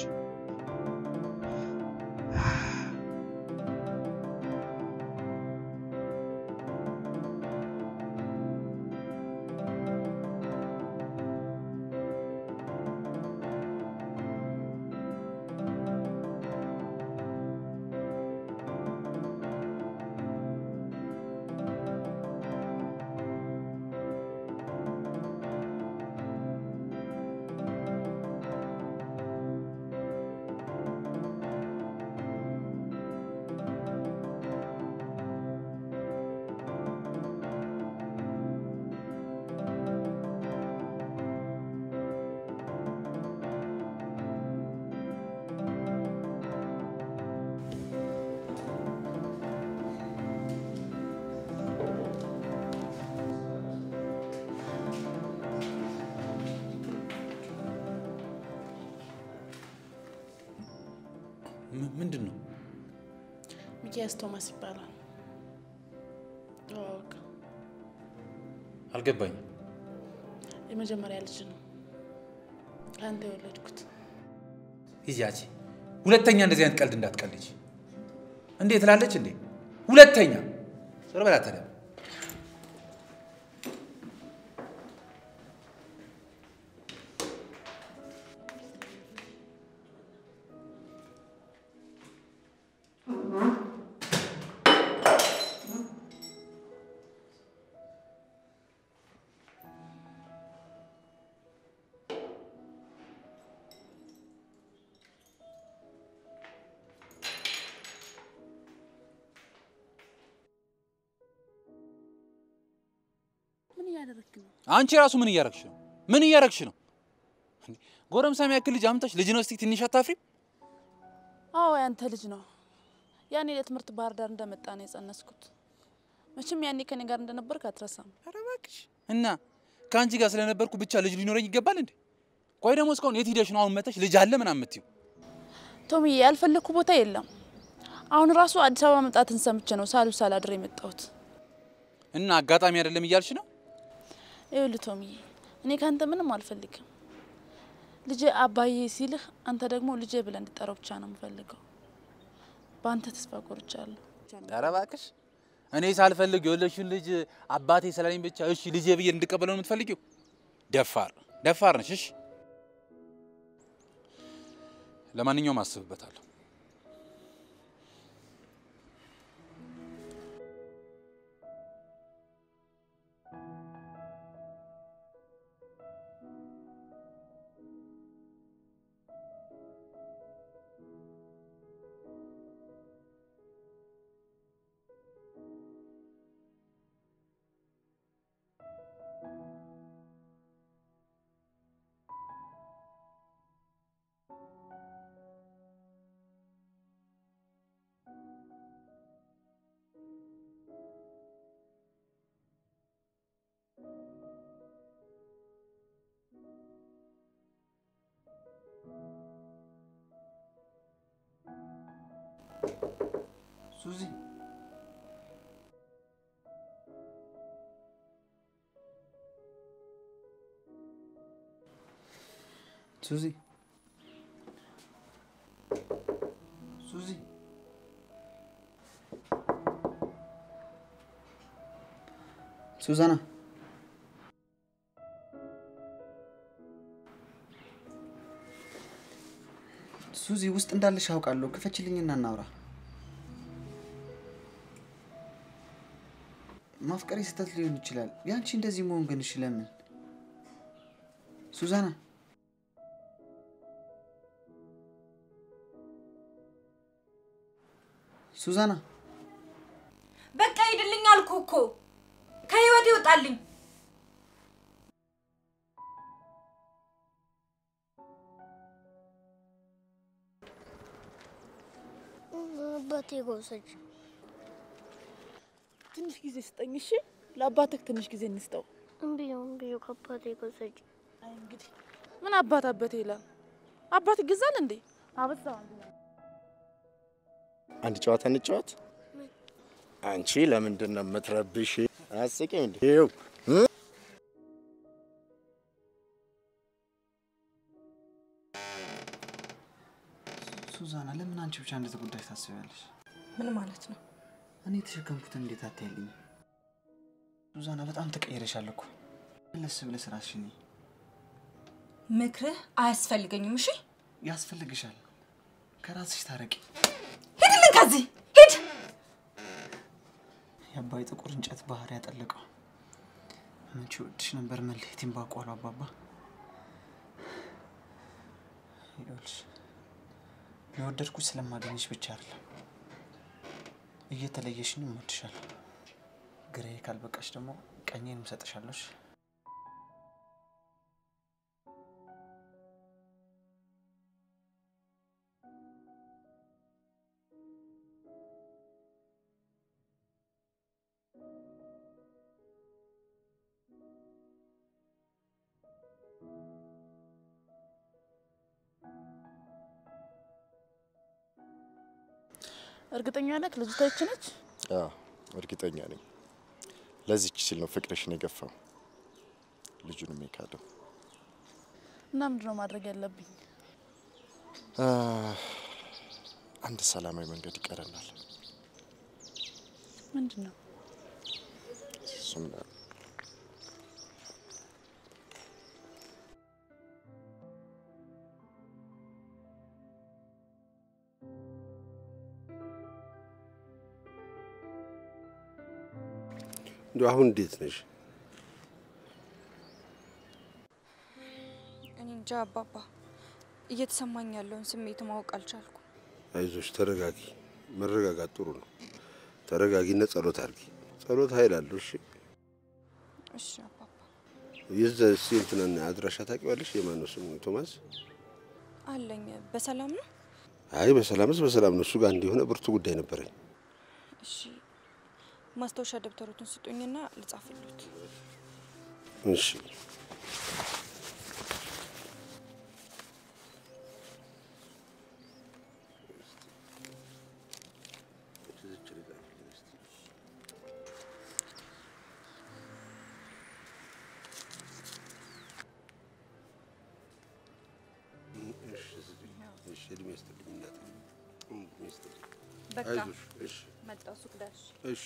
ምንድነው? ሚኪያስ ቶማስ ይባላል። ኦክ አልገባኝም። የመጀመሪያ ልጅ ነው አንተ የወለድኩት። ይያቺ ሁለተኛ እንደዚህ አይነት ቀልድ እንዳትቀልጂ። እንዴት ትላለች እንዴ? ሁለተኛ ሰርበላ ታዲያ አንቺ ራሱ ምን እያረግሽ ነው? ምን እያረግሽ ነው? ጎረምሳ የሚያክል ልጅ አምጣሽ ልጅ ነው እስቲ ትንሽ አታፍሪም? አዎ ያንተ ልጅ ነው። ያኔ ለትምህርት ባህር ዳር እንደመጣ ነው የጸነስኩት። መቼም ያኔ ከኔ ጋር እንደነበርክ አትረሳም። ኧረ እባክሽ እና ካንቺ ጋር ስለነበርኩ ብቻ ልጅ ሊኖረኝ ይገባል እንዴ? ቆይ ደግሞ እስካሁን የት ሄደሽ ነው አሁን መተሽ ልጅ አለ ምናምን የምትይው? ቶሚ ያልፈለኩ ቦታ የለም። አሁን ራሱ አዲስ አበባ መምጣትን ሰምቼ ነው ሳላድር የመጣሁት። እና አጋጣሚ አይደለም እያልሽ ነው? ይኸውልህ ቶሚ እኔ ካንተ ምንም አልፈልግም። ልጄ አባዬ ሲልህ አንተ ደግሞ ልጄ ብለህ እንድጠራው ብቻ ነው የምፈልገው። በአንተ ተስፋ ቆርጫለሁ። ኧረ እባክሽ እኔ ሳልፈልግ የወለድሽውን ልጅ አባቴ ስላለኝ ብቻ እሺ ልጄ ብዬ እንድቀበለው ነው የምትፈልጊው? ደፋር ነሽ። እሺ ለማንኛውም አስብበታለሁ። ሱዚ ሱዚ ሱዚ ሱዛና ሱዚ ውስጥ እንዳለሽ አውቃለሁ። ክፈችልኝና እናውራ። ማፍቀሬ ስህተት ሊሆን ይችላል። ያንቺ እንደዚህ መሆን ግን እሺ ለምን? ሱዛና ሱዛና በቃ ሂድልኝ አልኩህ እኮ ከህይወቴ ይወጣልኝ። አባቴ ጎሰጅ ትንሽ ጊዜ ስጠኝ እሺ? ለአባትህ ትንሽ ጊዜ እንስጠው። እምቢው ከአባቴ ጎሰጅ። አይ እንግዲህ ምን አባቴ ይላል? አባት ይገዛል እንዴ? አበዛው አንድ ጨዋታ እንጫወት። አንቺ ለምንድን ነው የምትረብሽ? አስቂኝ እንዴ? ይኸው ሱዛና ለምን አንቺ ብቻ እንደዚህ ጉዳይ ታስቢያለሽ? ምን ማለት ነው? እኔ ተሸከምኩት እንዴት አትያለኝ? ሱዛና በጣም ተቀየረሻል እኮ። መለስ ብለሽ ራስሽን ምክርህ አያስፈልገኝም። እሺ ያስፈልግሻል። ከራስሽ ታረቂ። ሂድልኝ ከዚህ ሂድ። የአባይ ጥቁር እንጨት ባህር ያጠለቀው መቼ ወድሽ ነበር መለየቴን ባቋሉ አባባ። ይኸውልሽ የወደድኩሽ ስለማገኘሽ ብቻ አይደለም፣ እየተለየሽኝ እወድሻለሁ። ግራዬ ካልበቃሽ ደግሞ ቀኜንም እሰጥሻለሁ። እርግጠኛ ነህ ልጅቷ ይቺ ነች? አዎ እርግጠኛ ነኝ። ለዚህች ሲል ነው ፍቅርሽን የገፋው ልጁንም የካደው። እና ምንድነው ማድረግ ያለብኝ? አንድ ሰላማዊ መንገድ ይቀረናል። ምንድነው? እሱም እንደው አሁን እንዴት ነሽ? እኔ እንጃ አባባ፣ እየተሰማኝ ያለውን ስሜት ማወቅ አልቻልኩም። አይዞሽ፣ ተረጋጊ። መረጋጋት ጥሩ ነው። ተረጋጊና ጸሎት አድርጊ። ጸሎት ኃይል አለው። እሺ እሺ አባባ። የዛ እንትና አድራሻ ታውቂዋለሽ? የማን ነው ስሙ? ቶማስ አለኝ። በሰላም ነው? አይ በሰላም ነው። እሱ ጋር እንዲሆነ ብርቱ ጉዳይ ነበረኝ። እሺ ማስታወሻ ደብተሩን ስጡኝና ልጻፍልዎት። እሺ በቃ መጣሁ። ሱቅ ደርሼ። እሺ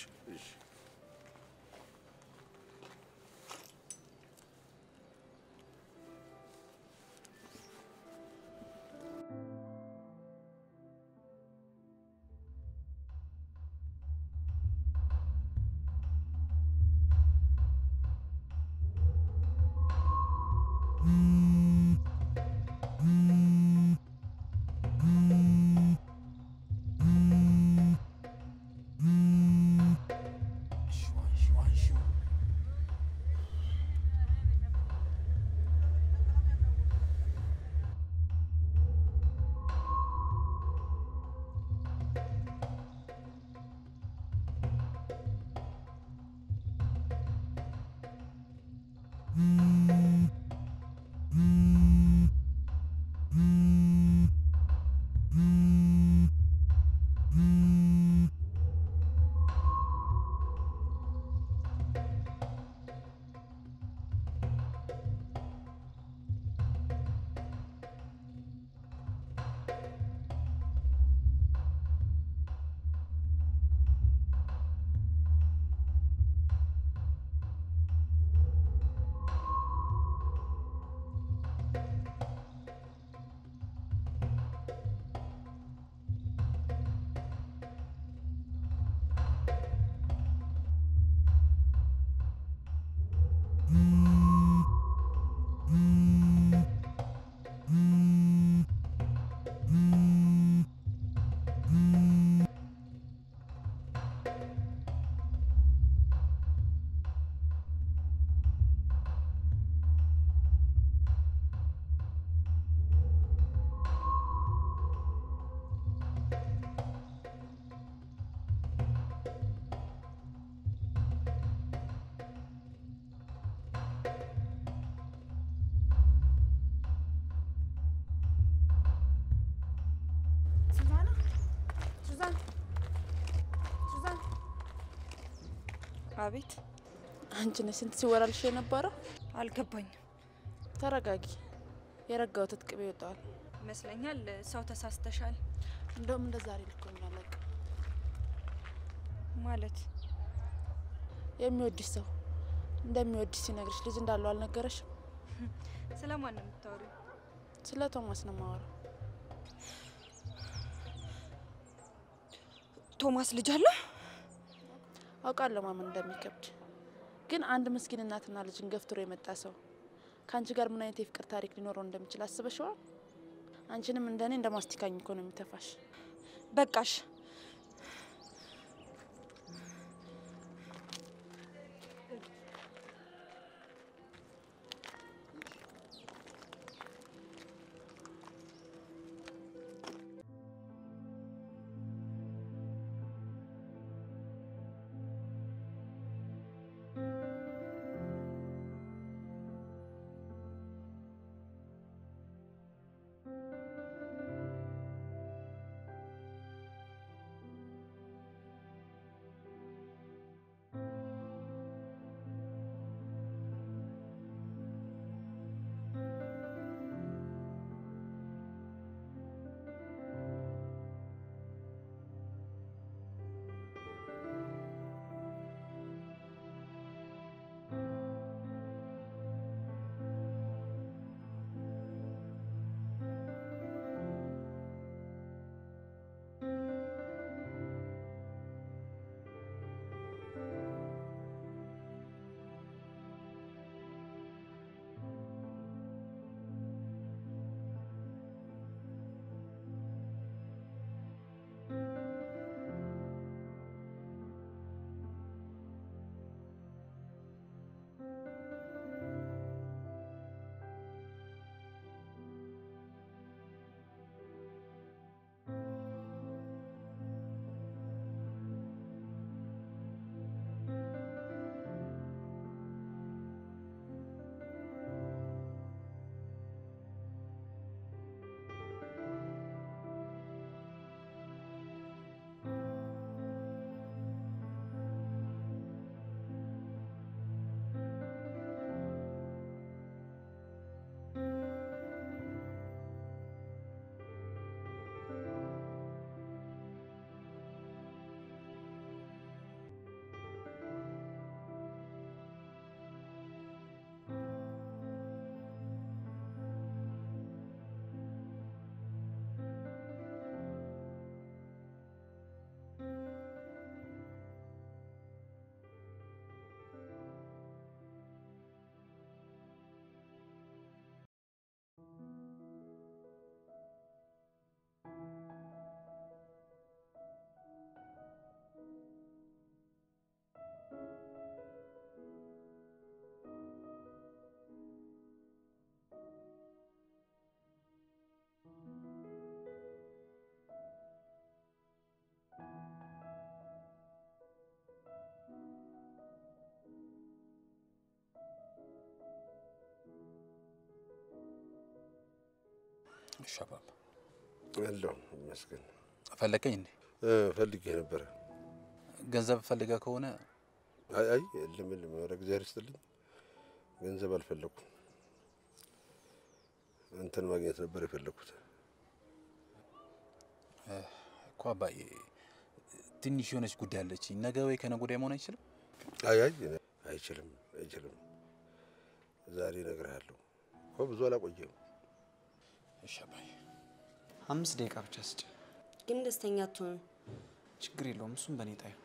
አቤት። አንቺ ነሽ ስንት ሲወራልሽ የነበረው? አልገባኝም። ተረጋጊ። የረጋው ትጥቅቤ ይወጣል ይመስለኛል። ሰው ተሳስተሻል። እንደውም እንደዛሬ ልኮኛል። ለቅ ማለት የሚወድሽ ሰው እንደሚወድሽ ሲነግርሽ ልጅ እንዳለው አልነገረሽም? ስለማን ነው የምታወሪው? ስለ ቶማስ ነው የማወራው። ቶማስ ልጅ አለው? አውቃለሁ ማመን እንደሚከብድ፣ ግን አንድ ምስኪን እናትና ልጅን ገፍትሮ የመጣ ሰው ካንቺ ጋር ምን አይነት የፍቅር ታሪክ ሊኖረው እንደሚችል አስበሽዋል? አንቺንም እንደኔ እንደማስቲካኝ እኮ ነው የሚተፋሽ። በቃሽ። ሻባብ አለሁ ይመስገን። ፈለከኝ እንዴ? ፈልጌ ነበር። ገንዘብ ፈልገ ከሆነ አይ የለም ወደ እግዚአብሔር ይስጥልኝ። ገንዘብ አልፈለኩም። አንተን ማግኘት ነበር የፈለኩት። እኮ አባዬ ትንሽ የሆነች ጉዳይ አለችኝ። ነገ ወይ ከነገ ወዲያ መሆን አይችልም? አይችልም። ዛሬ እነግርሃለሁ እኮ ብዙ አላቆየም። እሺ አባዬ 5 ደቂቃ ብቻ ስጭ። ግን ደስተኛ አትሆን። ችግር የለውም እሱም በኔ ጣዩ።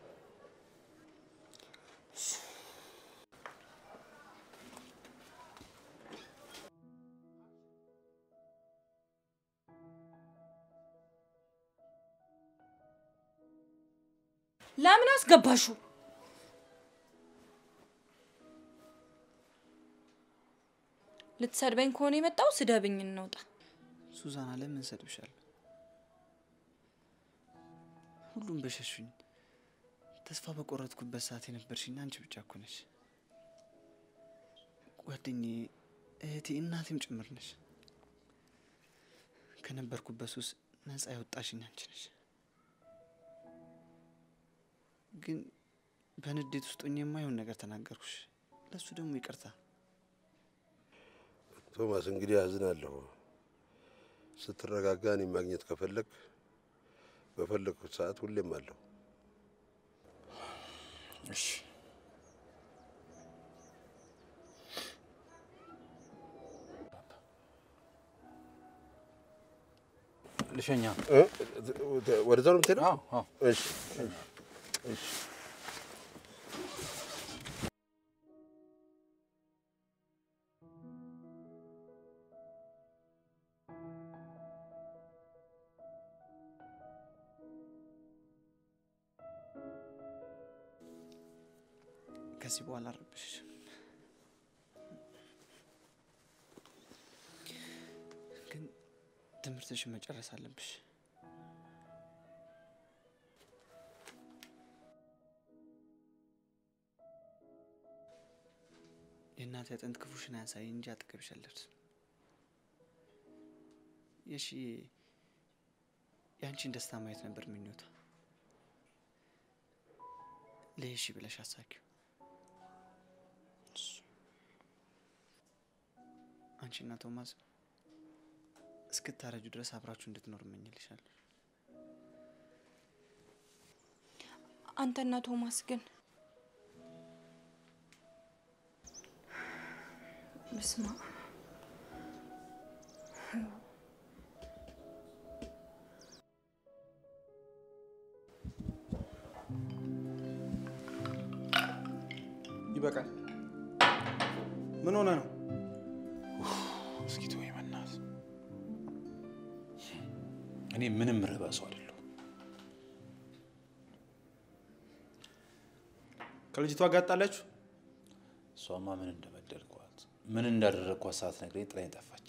ለምን አስገባሹ? ልትሰድበኝ ከሆነ የመጣው ስደብኝ እንውጣ። ሱዛና ለምን ሰድብሻለሁ? ሁሉም በሸሹኝ። ተስፋ በቆረጥኩበት ሰዓት የነበርሽኝ አንቺ ብቻ እኮ ነሽ። ጓደኛዬ፣ እህቴ፣ እናቴም ጭምር ነሽ። ከነበርኩበት ሱስ ነፃ ያወጣሽኝ አንቺ ነሽ። ግን በንዴት ውስጥ ሆኜ የማይሆን ነገር ተናገርኩሽ። ለሱ ደግሞ ይቅርታ። ቶማስ እንግዲህ አዝናለሁ። ስትረጋጋ እኔን ማግኘት ከፈለክ በፈለኩት ሰዓት ሁሌም አለሁ። እሺ ልሸኛ። ወደዛ ነው የምትሄደው? አዎ። እሺ ከዚህ በኋላ አረብሽ። ግን ትምህርትሽን መጨረስ አለብሽ። የእናቴ አጥንት ክፉሽን አያሳይ እንጂ አጠገብሽ አልደርስም። የአንቺን ደስታ ማየት ነበር ምኞቷ። ለየሺ ብለሽ አሳኪው። አንቺና ቶማስ እስክታረጁ ድረስ አብራችሁ እንድትኖር እመኝልሻለሁ። አንተና ቶማስ ግን በስማ ይበቃል። ምን ሆነ ነው? እስኪ ተወኝ በእናትህ። እኔ ምንም ረባ ሰው አይደለሁ። ከልጅቷ ጋር ጣላችሁ? እሷማ ምን እንደበደልኳት ምን እንዳደረግኳት ሳትነግረኝ ጥላኝ ጠፋች።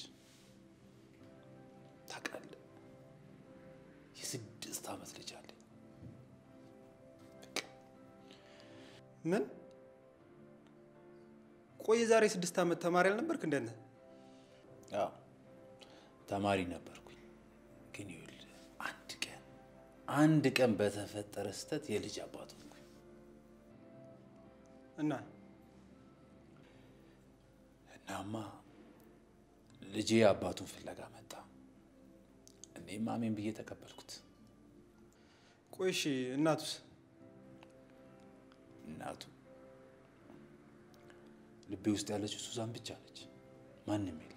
ታውቃለህ፣ የ6 ዓመት ልጅ አለኝ። ምን? ቆይ ዛሬ 6 ዓመት ተማሪ አልነበርክ እንደነ? አዎ ተማሪ ነበርኩኝ። ግን ይኸውልህ አንድ ቀን በተፈጠረ ስህተት የልጅ አባት ሆንኩኝ። እናማ ልጄ አባቱን ፍለጋ መጣ። እኔም አሜን ብዬ ተቀበልኩት። ቆይ እሺ፣ እናቱስ? እናቱ ልቤ ውስጥ ያለችው ሱዛን ብቻ ነች፣ ማንም የለም።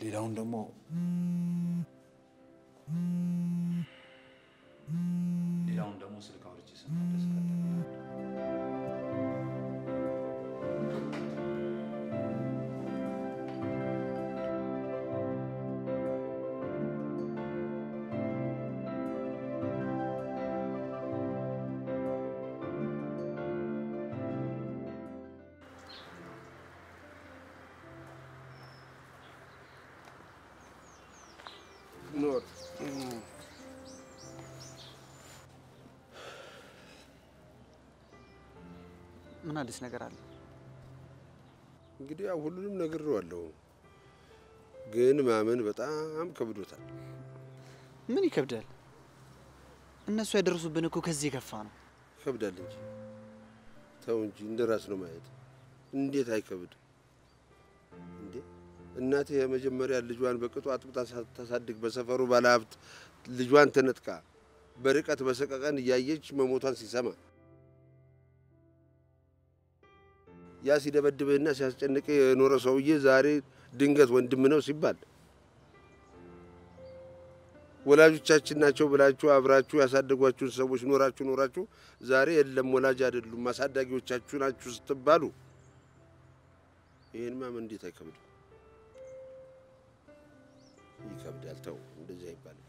ሌላውን ደግሞ ስልክ አውርቼ ስመለስ ኖር ምን አዲስ ነገር አለ? እንግዲህ ያው ሁሉንም ነግሬዋለሁ። ግን ማመን በጣም ከብዶታል። ምን ይከብዳል? እነሱ ያደረሱብን እኮ ከዚህ የከፋ ነው። ይከብዳል እንጂ ተው እንጂ እንደ ራስ ነው ማየት። እንዴት አይከብድ እንዴ? እናቴ የመጀመሪያ ልጇን በቅጡ አጥብታ ታሳድግ በሰፈሩ ባለሀብት ልጇን ተነጥቃ በርቀት በሰቀቀን እያየች መሞቷን ሲሰማ ያ ሲደበድብህና ሲያስጨንቅህ የኖረ ሰውዬ ዛሬ ድንገት ወንድም ነው ሲባል ወላጆቻችን ናቸው ብላችሁ አብራችሁ ያሳደጓችሁን ሰዎች ኖራችሁ ዛሬ የለም ወላጅ አይደሉም ማሳዳጊዎቻችሁ ናችሁ ስትባሉ ይሄን ማመን እንዴት አይከብድም? ይከብዳል። ተው እንደዚህ አይባልም።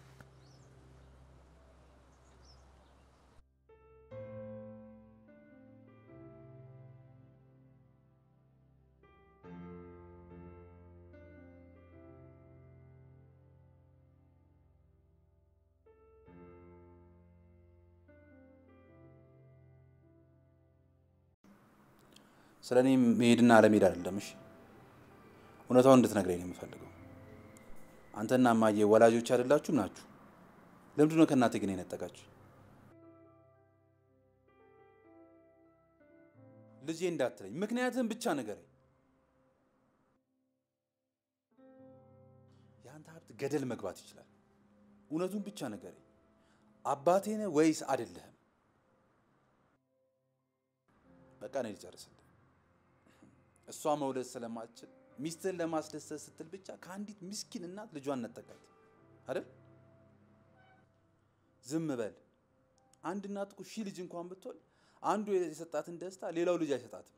ስለኔ መሄድና አለመሄድ አይደለም። እሺ እውነታውን እንድትነግረኝ ነው የምፈልገው። አንተና እማዬ ወላጆች አይደላችሁም ናችሁ? ለምንድን ነው ከእናቴ ግን የነጠቃችሁ? ልጄ እንዳትለኝ፣ ምክንያቱም ብቻ ንገረኝ። የአንተ ሀብት ገደል መግባት ይችላል። እውነቱን ብቻ ንገረኝ። አባቴ ነህ ወይስ አይደለህም? በቃ እኔ ልጨርስልህ። እሷ መውለድ ስለማትችል ሚስትን ለማስደሰት ስትል ብቻ ከአንዲት ምስኪን እናት ልጇን ነጠቃት አይደል? ዝም በል። አንድ እናት እኮ ሺህ ልጅ እንኳን ብትወልድ አንዱ የሰጣትን ደስታ ሌላው ልጅ አይሰጣትም።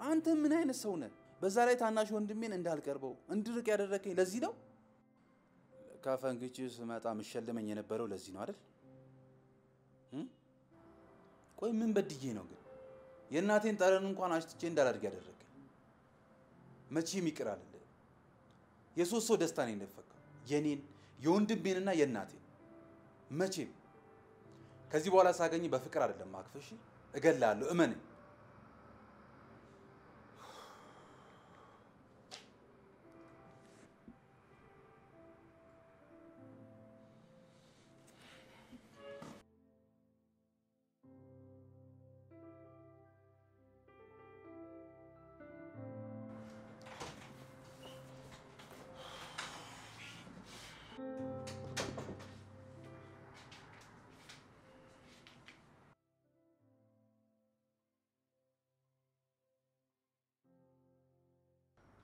አንተ ምን አይነት ሰው ነህ? በዛ ላይ ታናሽ ወንድሜን እንዳልቀርበው እንድርቅ ያደረከኝ ለዚህ ነው? ከፈንግጭ ስመጣ ምሸልመኝ የነበረው ለዚህ ነው አይደል? ቆይ ምን በድዬ ነው ግን የእናቴን ጠረን እንኳን አሽትቼ እንዳላድግ ያደረገኝ? መቼም ይቅር አልልህ። የሶስት ሰው ደስታ ነው እንደፈቀው፣ የኔን የወንድሜንና የእናቴን። መቼም ከዚህ በኋላ ሳገኝ በፍቅር አይደለም ማክፈሽ፣ እገላለሁ። እመነኝ።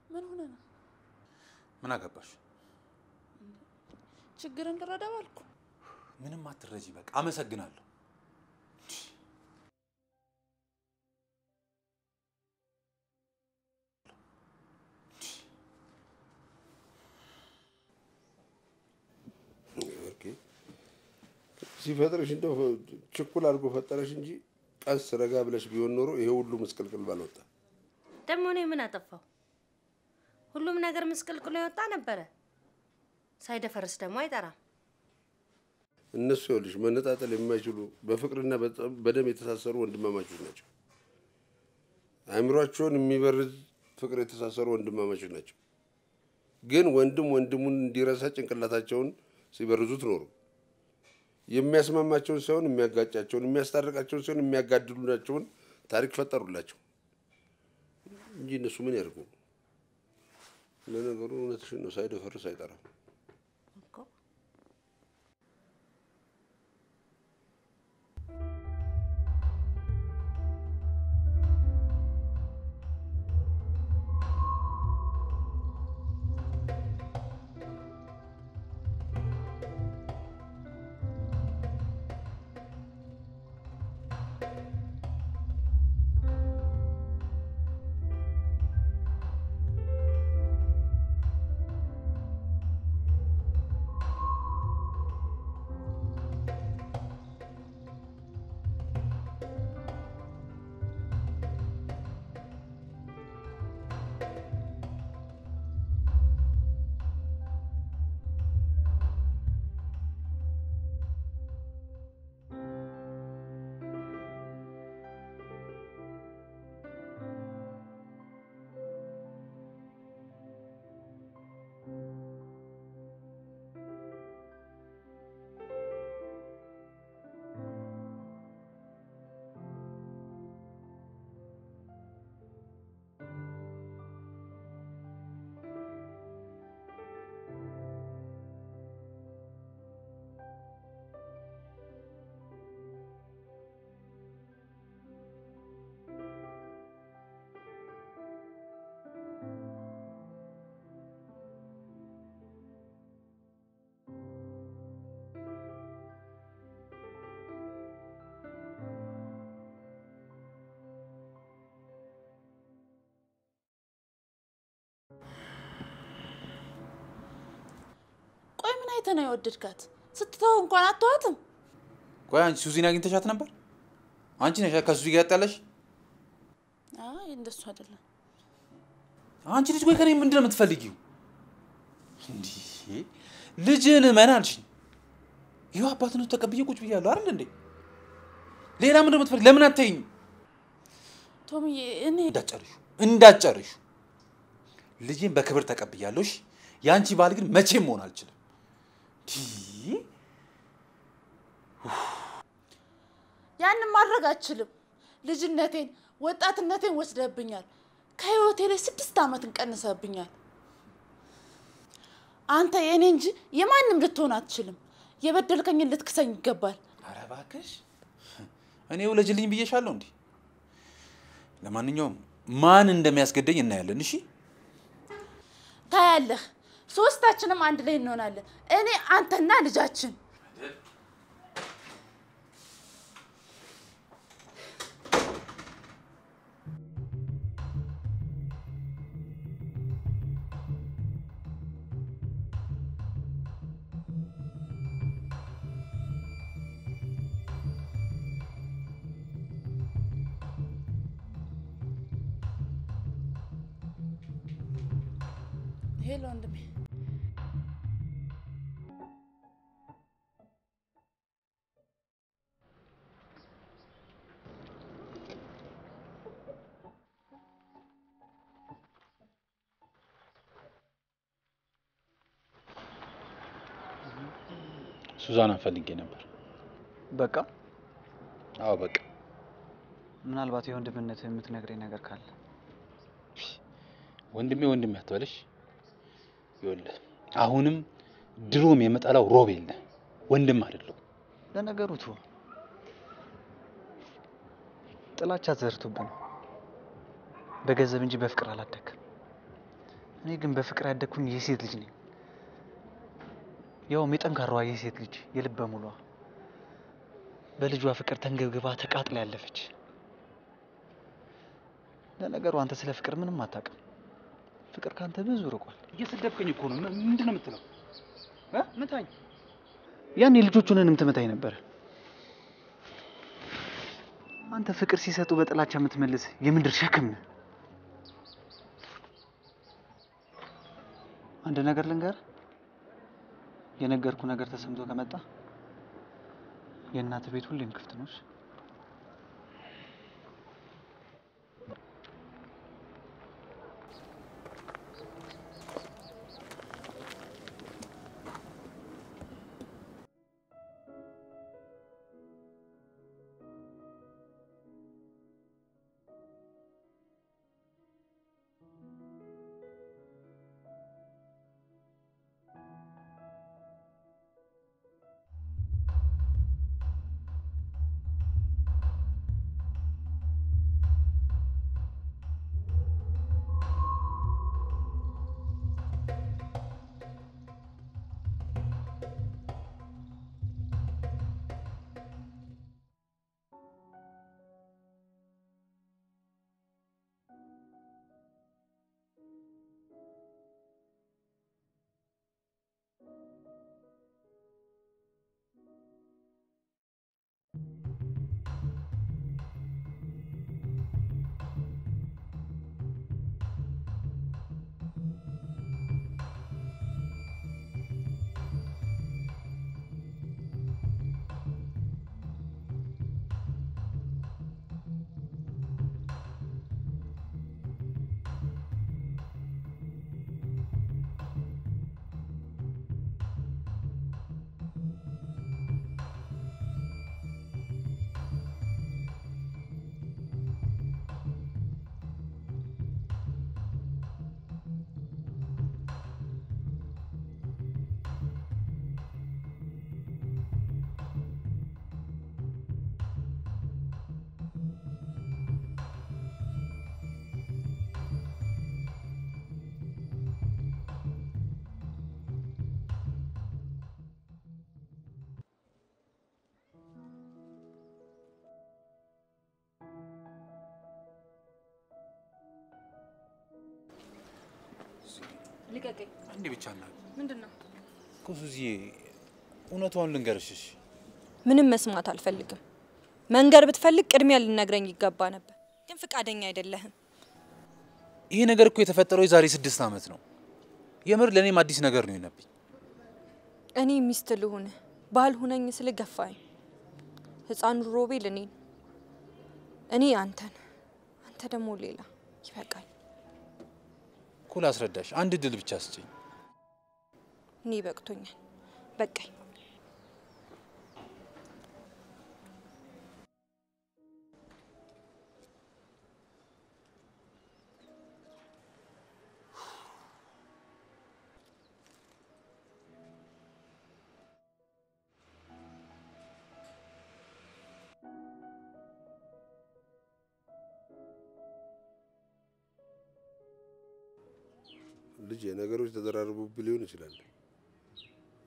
ምን ሆነ ነው? ምን አገባሽ? ችግር እንድረዳው አልኩ። ምንም አትረጂ። በቃ አመሰግናለሁ። ሲፈጥርሽ እንደው ችኩል አድርጎ ፈጠረሽ እንጂ ቀስ ረጋ ብለሽ ቢሆን ኖሮ ይሄ ሁሉ ምስቅልቅል ባልወጣ። ደግሞ እኔ ምን አጠፋው? ሁሉም ነገር ምስቅልቅሉ ይወጣ ነበረ። ሳይደፈርስ ደግሞ አይጠራም። እነሱ ይኸውልሽ መነጣጠል የማይችሉ በፍቅርና በደም የተሳሰሩ ወንድማማቾች ናቸው። አእምሯቸውን የሚበርዝ ፍቅር የተሳሰሩ ወንድማማቾች ናቸው። ግን ወንድም ወንድሙን እንዲረሳ ጭንቅላታቸውን ሲበርዙት ኖሩ። የሚያስማማቸውን ሳይሆን የሚያጋጫቸውን፣ የሚያስታርቃቸውን ሳይሆን የሚያጋድሉናቸውን ታሪክ ፈጠሩላቸው እንጂ እነሱ ምን ያደርጉ? ለነገሩ እውነትሽን ነው፣ ሳይደፈርስ አይጠራም። አይተህ ነው የወደድካት? ስትተው እንኳን አትተዋትም? ቆይ አንቺ ሱዚን አግኝተሻት ነበር? አንቺ ነሽ ከሱዚ ጋር ያጣለሽ? አይ እንደሱ አይደለም። አንቺ ልጅ ቆይ ከኔ ምንድነው የምትፈልጊው? እንዴ ልጅን ማናልሽ? ይኸው አባትነቱ ተቀብዬ ቁጭ ብያለሁ አይደል እንዴ? ሌላ ምንድነው የምትፈልጊ? ለምን አትተይኝ? ቶምዬ እኔ እንዳጨርሹ ልጅን በክብር ተቀብያለሁ። እሺ ያንቺ ባል ግን መቼም መሆን አልችልም። ያንን ማድረግ አልችልም። ልጅነቴን ወጣትነቴን ወስደብኛል። ከህይወቴ ላይ 6 ዓመት እንቀንሰብኛል። አንተ የኔ እንጂ የማንም ልትሆን አትችልም። የበደልከኝን ልትክሰኝ ይገባል። ኧረ እባክሽ እኔ ወለጅልኝ ብዬሻለሁ እንዴ? ለማንኛውም ማን እንደሚያስገደኝ እናያለን። እሺ ታያለህ። ሶስታችንም አንድ ላይ እንሆናለን። እኔ አንተና ልጃችን። ሄሎ ወንድሜ። ሱዛና ፈልጌ ነበር። በቃ? አዎ በቃ። ምናልባት የወንድምነት የምትነግረኝ ነገር ካለ? ወንድሜ አትበልሽ። ይኸውልህ አሁንም ድሮም የመጣላው ሮቤል ነህ፣ ወንድም አይደለም። ለነገሩ ተው፣ ጥላቻ ዘርቶብን በገንዘብ እንጂ በፍቅር አላደግም። እኔ ግን በፍቅር ያደግኩኝ የሴት ልጅ ነኝ። ያውም የጠንካራዋ የሴት ልጅ የልበ ሙሉዋ በልጇ ፍቅር ተንገብግባ ተቃጥላ ያለፈች። ለነገሩ አንተ ስለ ፍቅር ምንም አታውቅም። ፍቅር ካንተ ብዙ ርቋል። እየሰደብከኝ እኮ ነው። ምንድነው የምትለው? ምታኝ። ያኔ ልጆቹንም ትመታኝ ነበር። አንተ ፍቅር ሲሰጡ በጥላቻ የምትመልስ የምድር ሸክም ነህ። አንድ ነገር ልንገር፣ የነገርኩ ነገር ተሰምቶ ከመጣ የእናት ቤት ሁሌም ክፍት ነው። ልቀቀኝ። አንዴ ብቻ እና ምንድነው? እኮ ሱዚዬ እውነቷን ልንገርሽ። እሺ ምንም መስማት አልፈልግም። መንገር ብትፈልግ ቅድሚያ ልነግረኝ ይገባ ነበር፣ ግን ፍቃደኛ አይደለህም። ይሄ ነገር እኮ የተፈጠረው የዛሬ 6 ዓመት ነው። የምር ለኔም አዲስ ነገር ነው የሆነብኝ። እኔ ሚስት ልሁን ባል ሁነኝ ስል ገፋኝ። ህፃኑ ሮቤል እኔ አንተን፣ አንተ ደግሞ ሌላ። ይበቃኝ። ኩል አስረዳሽ። አንድ ድል ብቻ ስጪኝ። እኔ በቅቶኛል። በቃኝ። ልጅ ነገሮች ተደራርቡብህ ሊሆን ይችላል፣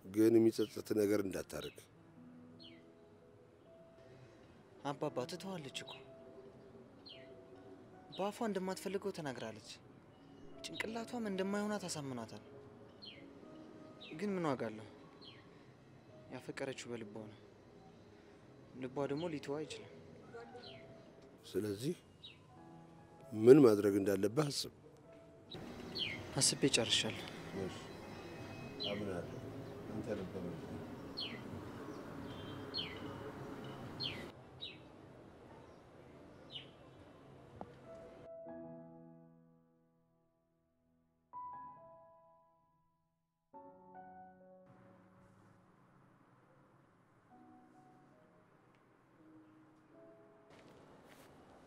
ግን የሚጸጽት ነገር እንዳታረግ። አባባ ትተዋለች እኮ በአፏ እንደማትፈልገው ተናግራለች። ጭንቅላቷም እንደማይሆናት አሳምኗታል። ግን ምን ዋጋ አለው? ያፈቀረችው በልቧ ነው። ልቧ ደግሞ ሊተዋ አይችልም። ስለዚህ ምን ማድረግ እንዳለብህ አስብ። አስቤ ጨርሻለሁ። አምናለሁ። አንተ ነበር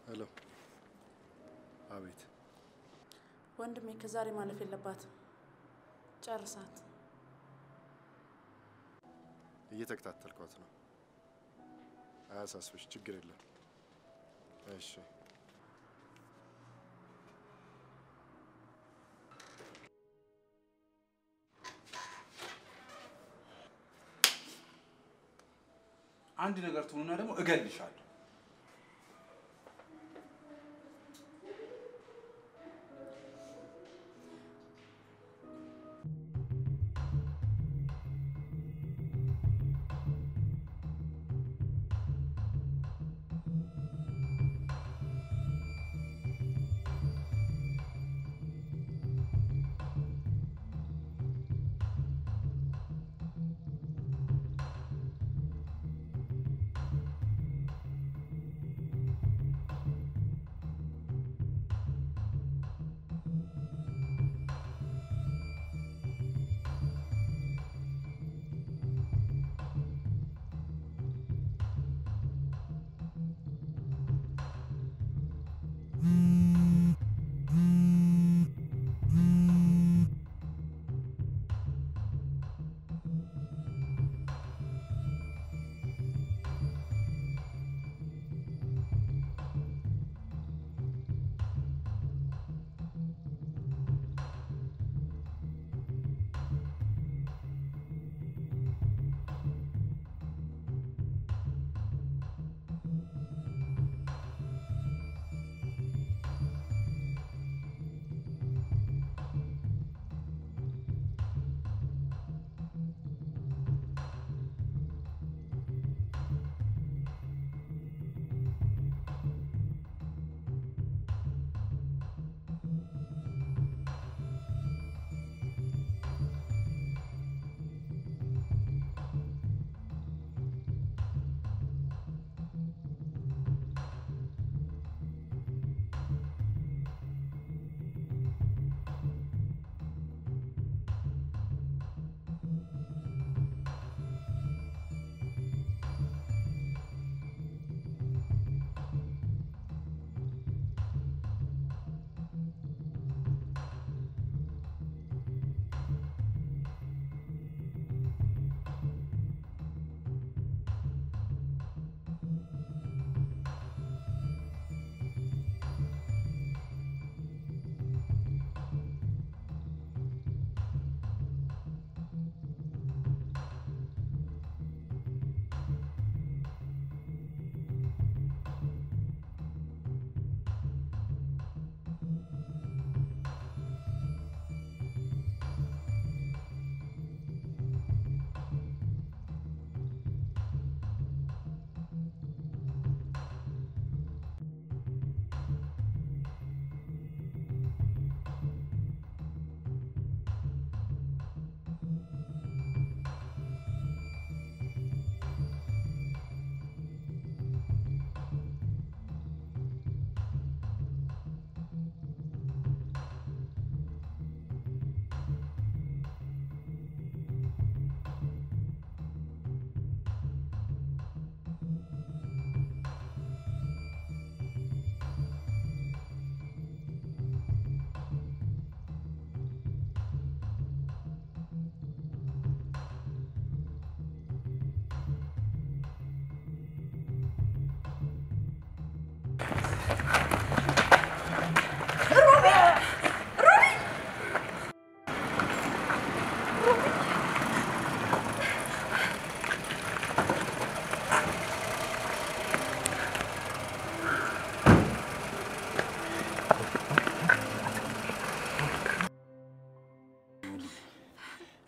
ሄሎ። አቤት። ወንድሜ ከዛሬ ማለፍ የለባትም። ጨርሳት። እየተከታተልኳት ነው። አያሳስብሽ፣ ችግር የለም። እሺ አንድ ነገር ትሆኑና ደግሞ እገልሻለሁ።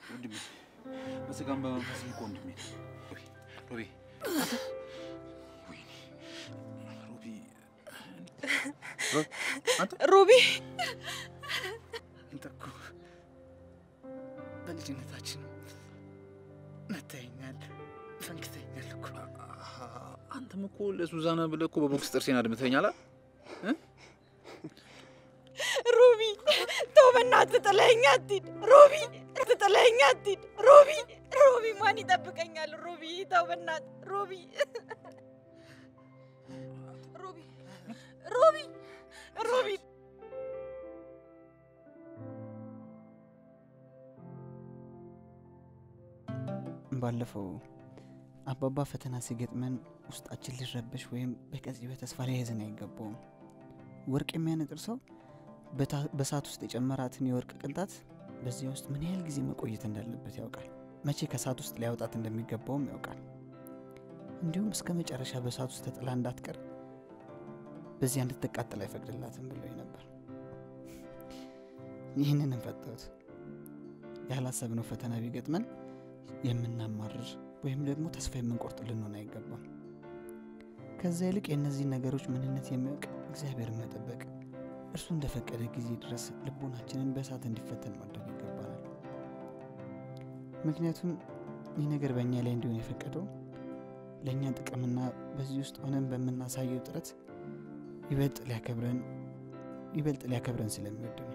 ወንድሜ በስጋም በመንፈስም እኮ ወንድሜ ሮቢ ሮቢ አንተ እኮ በልጅነታችን መተኸኛል፣ ፈንክተኛል እኮ። አንተም እኮ ለሱዛና ብለህ እኮ በቦክስ ጥርሴን አድምተኸኛል አይደል? ሮቢ ተው በእናትህ ጥለኸኝ አትሂድ። ሮቢ ጥለኸኝ አትሂድ። ሮቢ ማን ይጠብቀኛል? ሮቢ ተው በእናትህ ሮቢ ባለፈው አባባ ፈተና ሲገጥመን ውስጣችን ሊረበሽ ወይም በቀዚህ በተስፋ ላይ ያዘን አይገባውም። ወርቅ የሚያነጥር ሰው በሳት ውስጥ የጨመራትን የወርቅ ቅንጣት በዚህ ውስጥ ምን ያህል ጊዜ መቆየት እንዳለበት ያውቃል። መቼ ከሳት ውስጥ ሊያወጣት እንደሚገባውም ያውቃል። እንዲሁም እስከ መጨረሻ በሳት ውስጥ ተጥላ እንዳትቀር በዚህ እንድትቃጠል አይፈቅድላትም ብሎኝ ነበር። ይህንን እንፈጠሩት ያላሰብነው ፈተና ቢገጥመን የምናማርር ወይም ደግሞ ተስፋ የምንቆርጥ ልንሆን አይገባም። ከዛ ይልቅ የእነዚህ ነገሮች ምንነት የሚያውቅ እግዚአብሔርን መጠበቅ፣ እርሱ እንደፈቀደ ጊዜ ድረስ ልቦናችንን በእሳት እንዲፈተን ማድረግ ይገባናል። ምክንያቱም ይህ ነገር በእኛ ላይ እንዲሆን የፈቀደው ለእኛ ጥቅምና በዚህ ውስጥ ሆነን በምናሳየው ጥረት ይበልጥ ሊያከብረን ስለሚወድ ነው።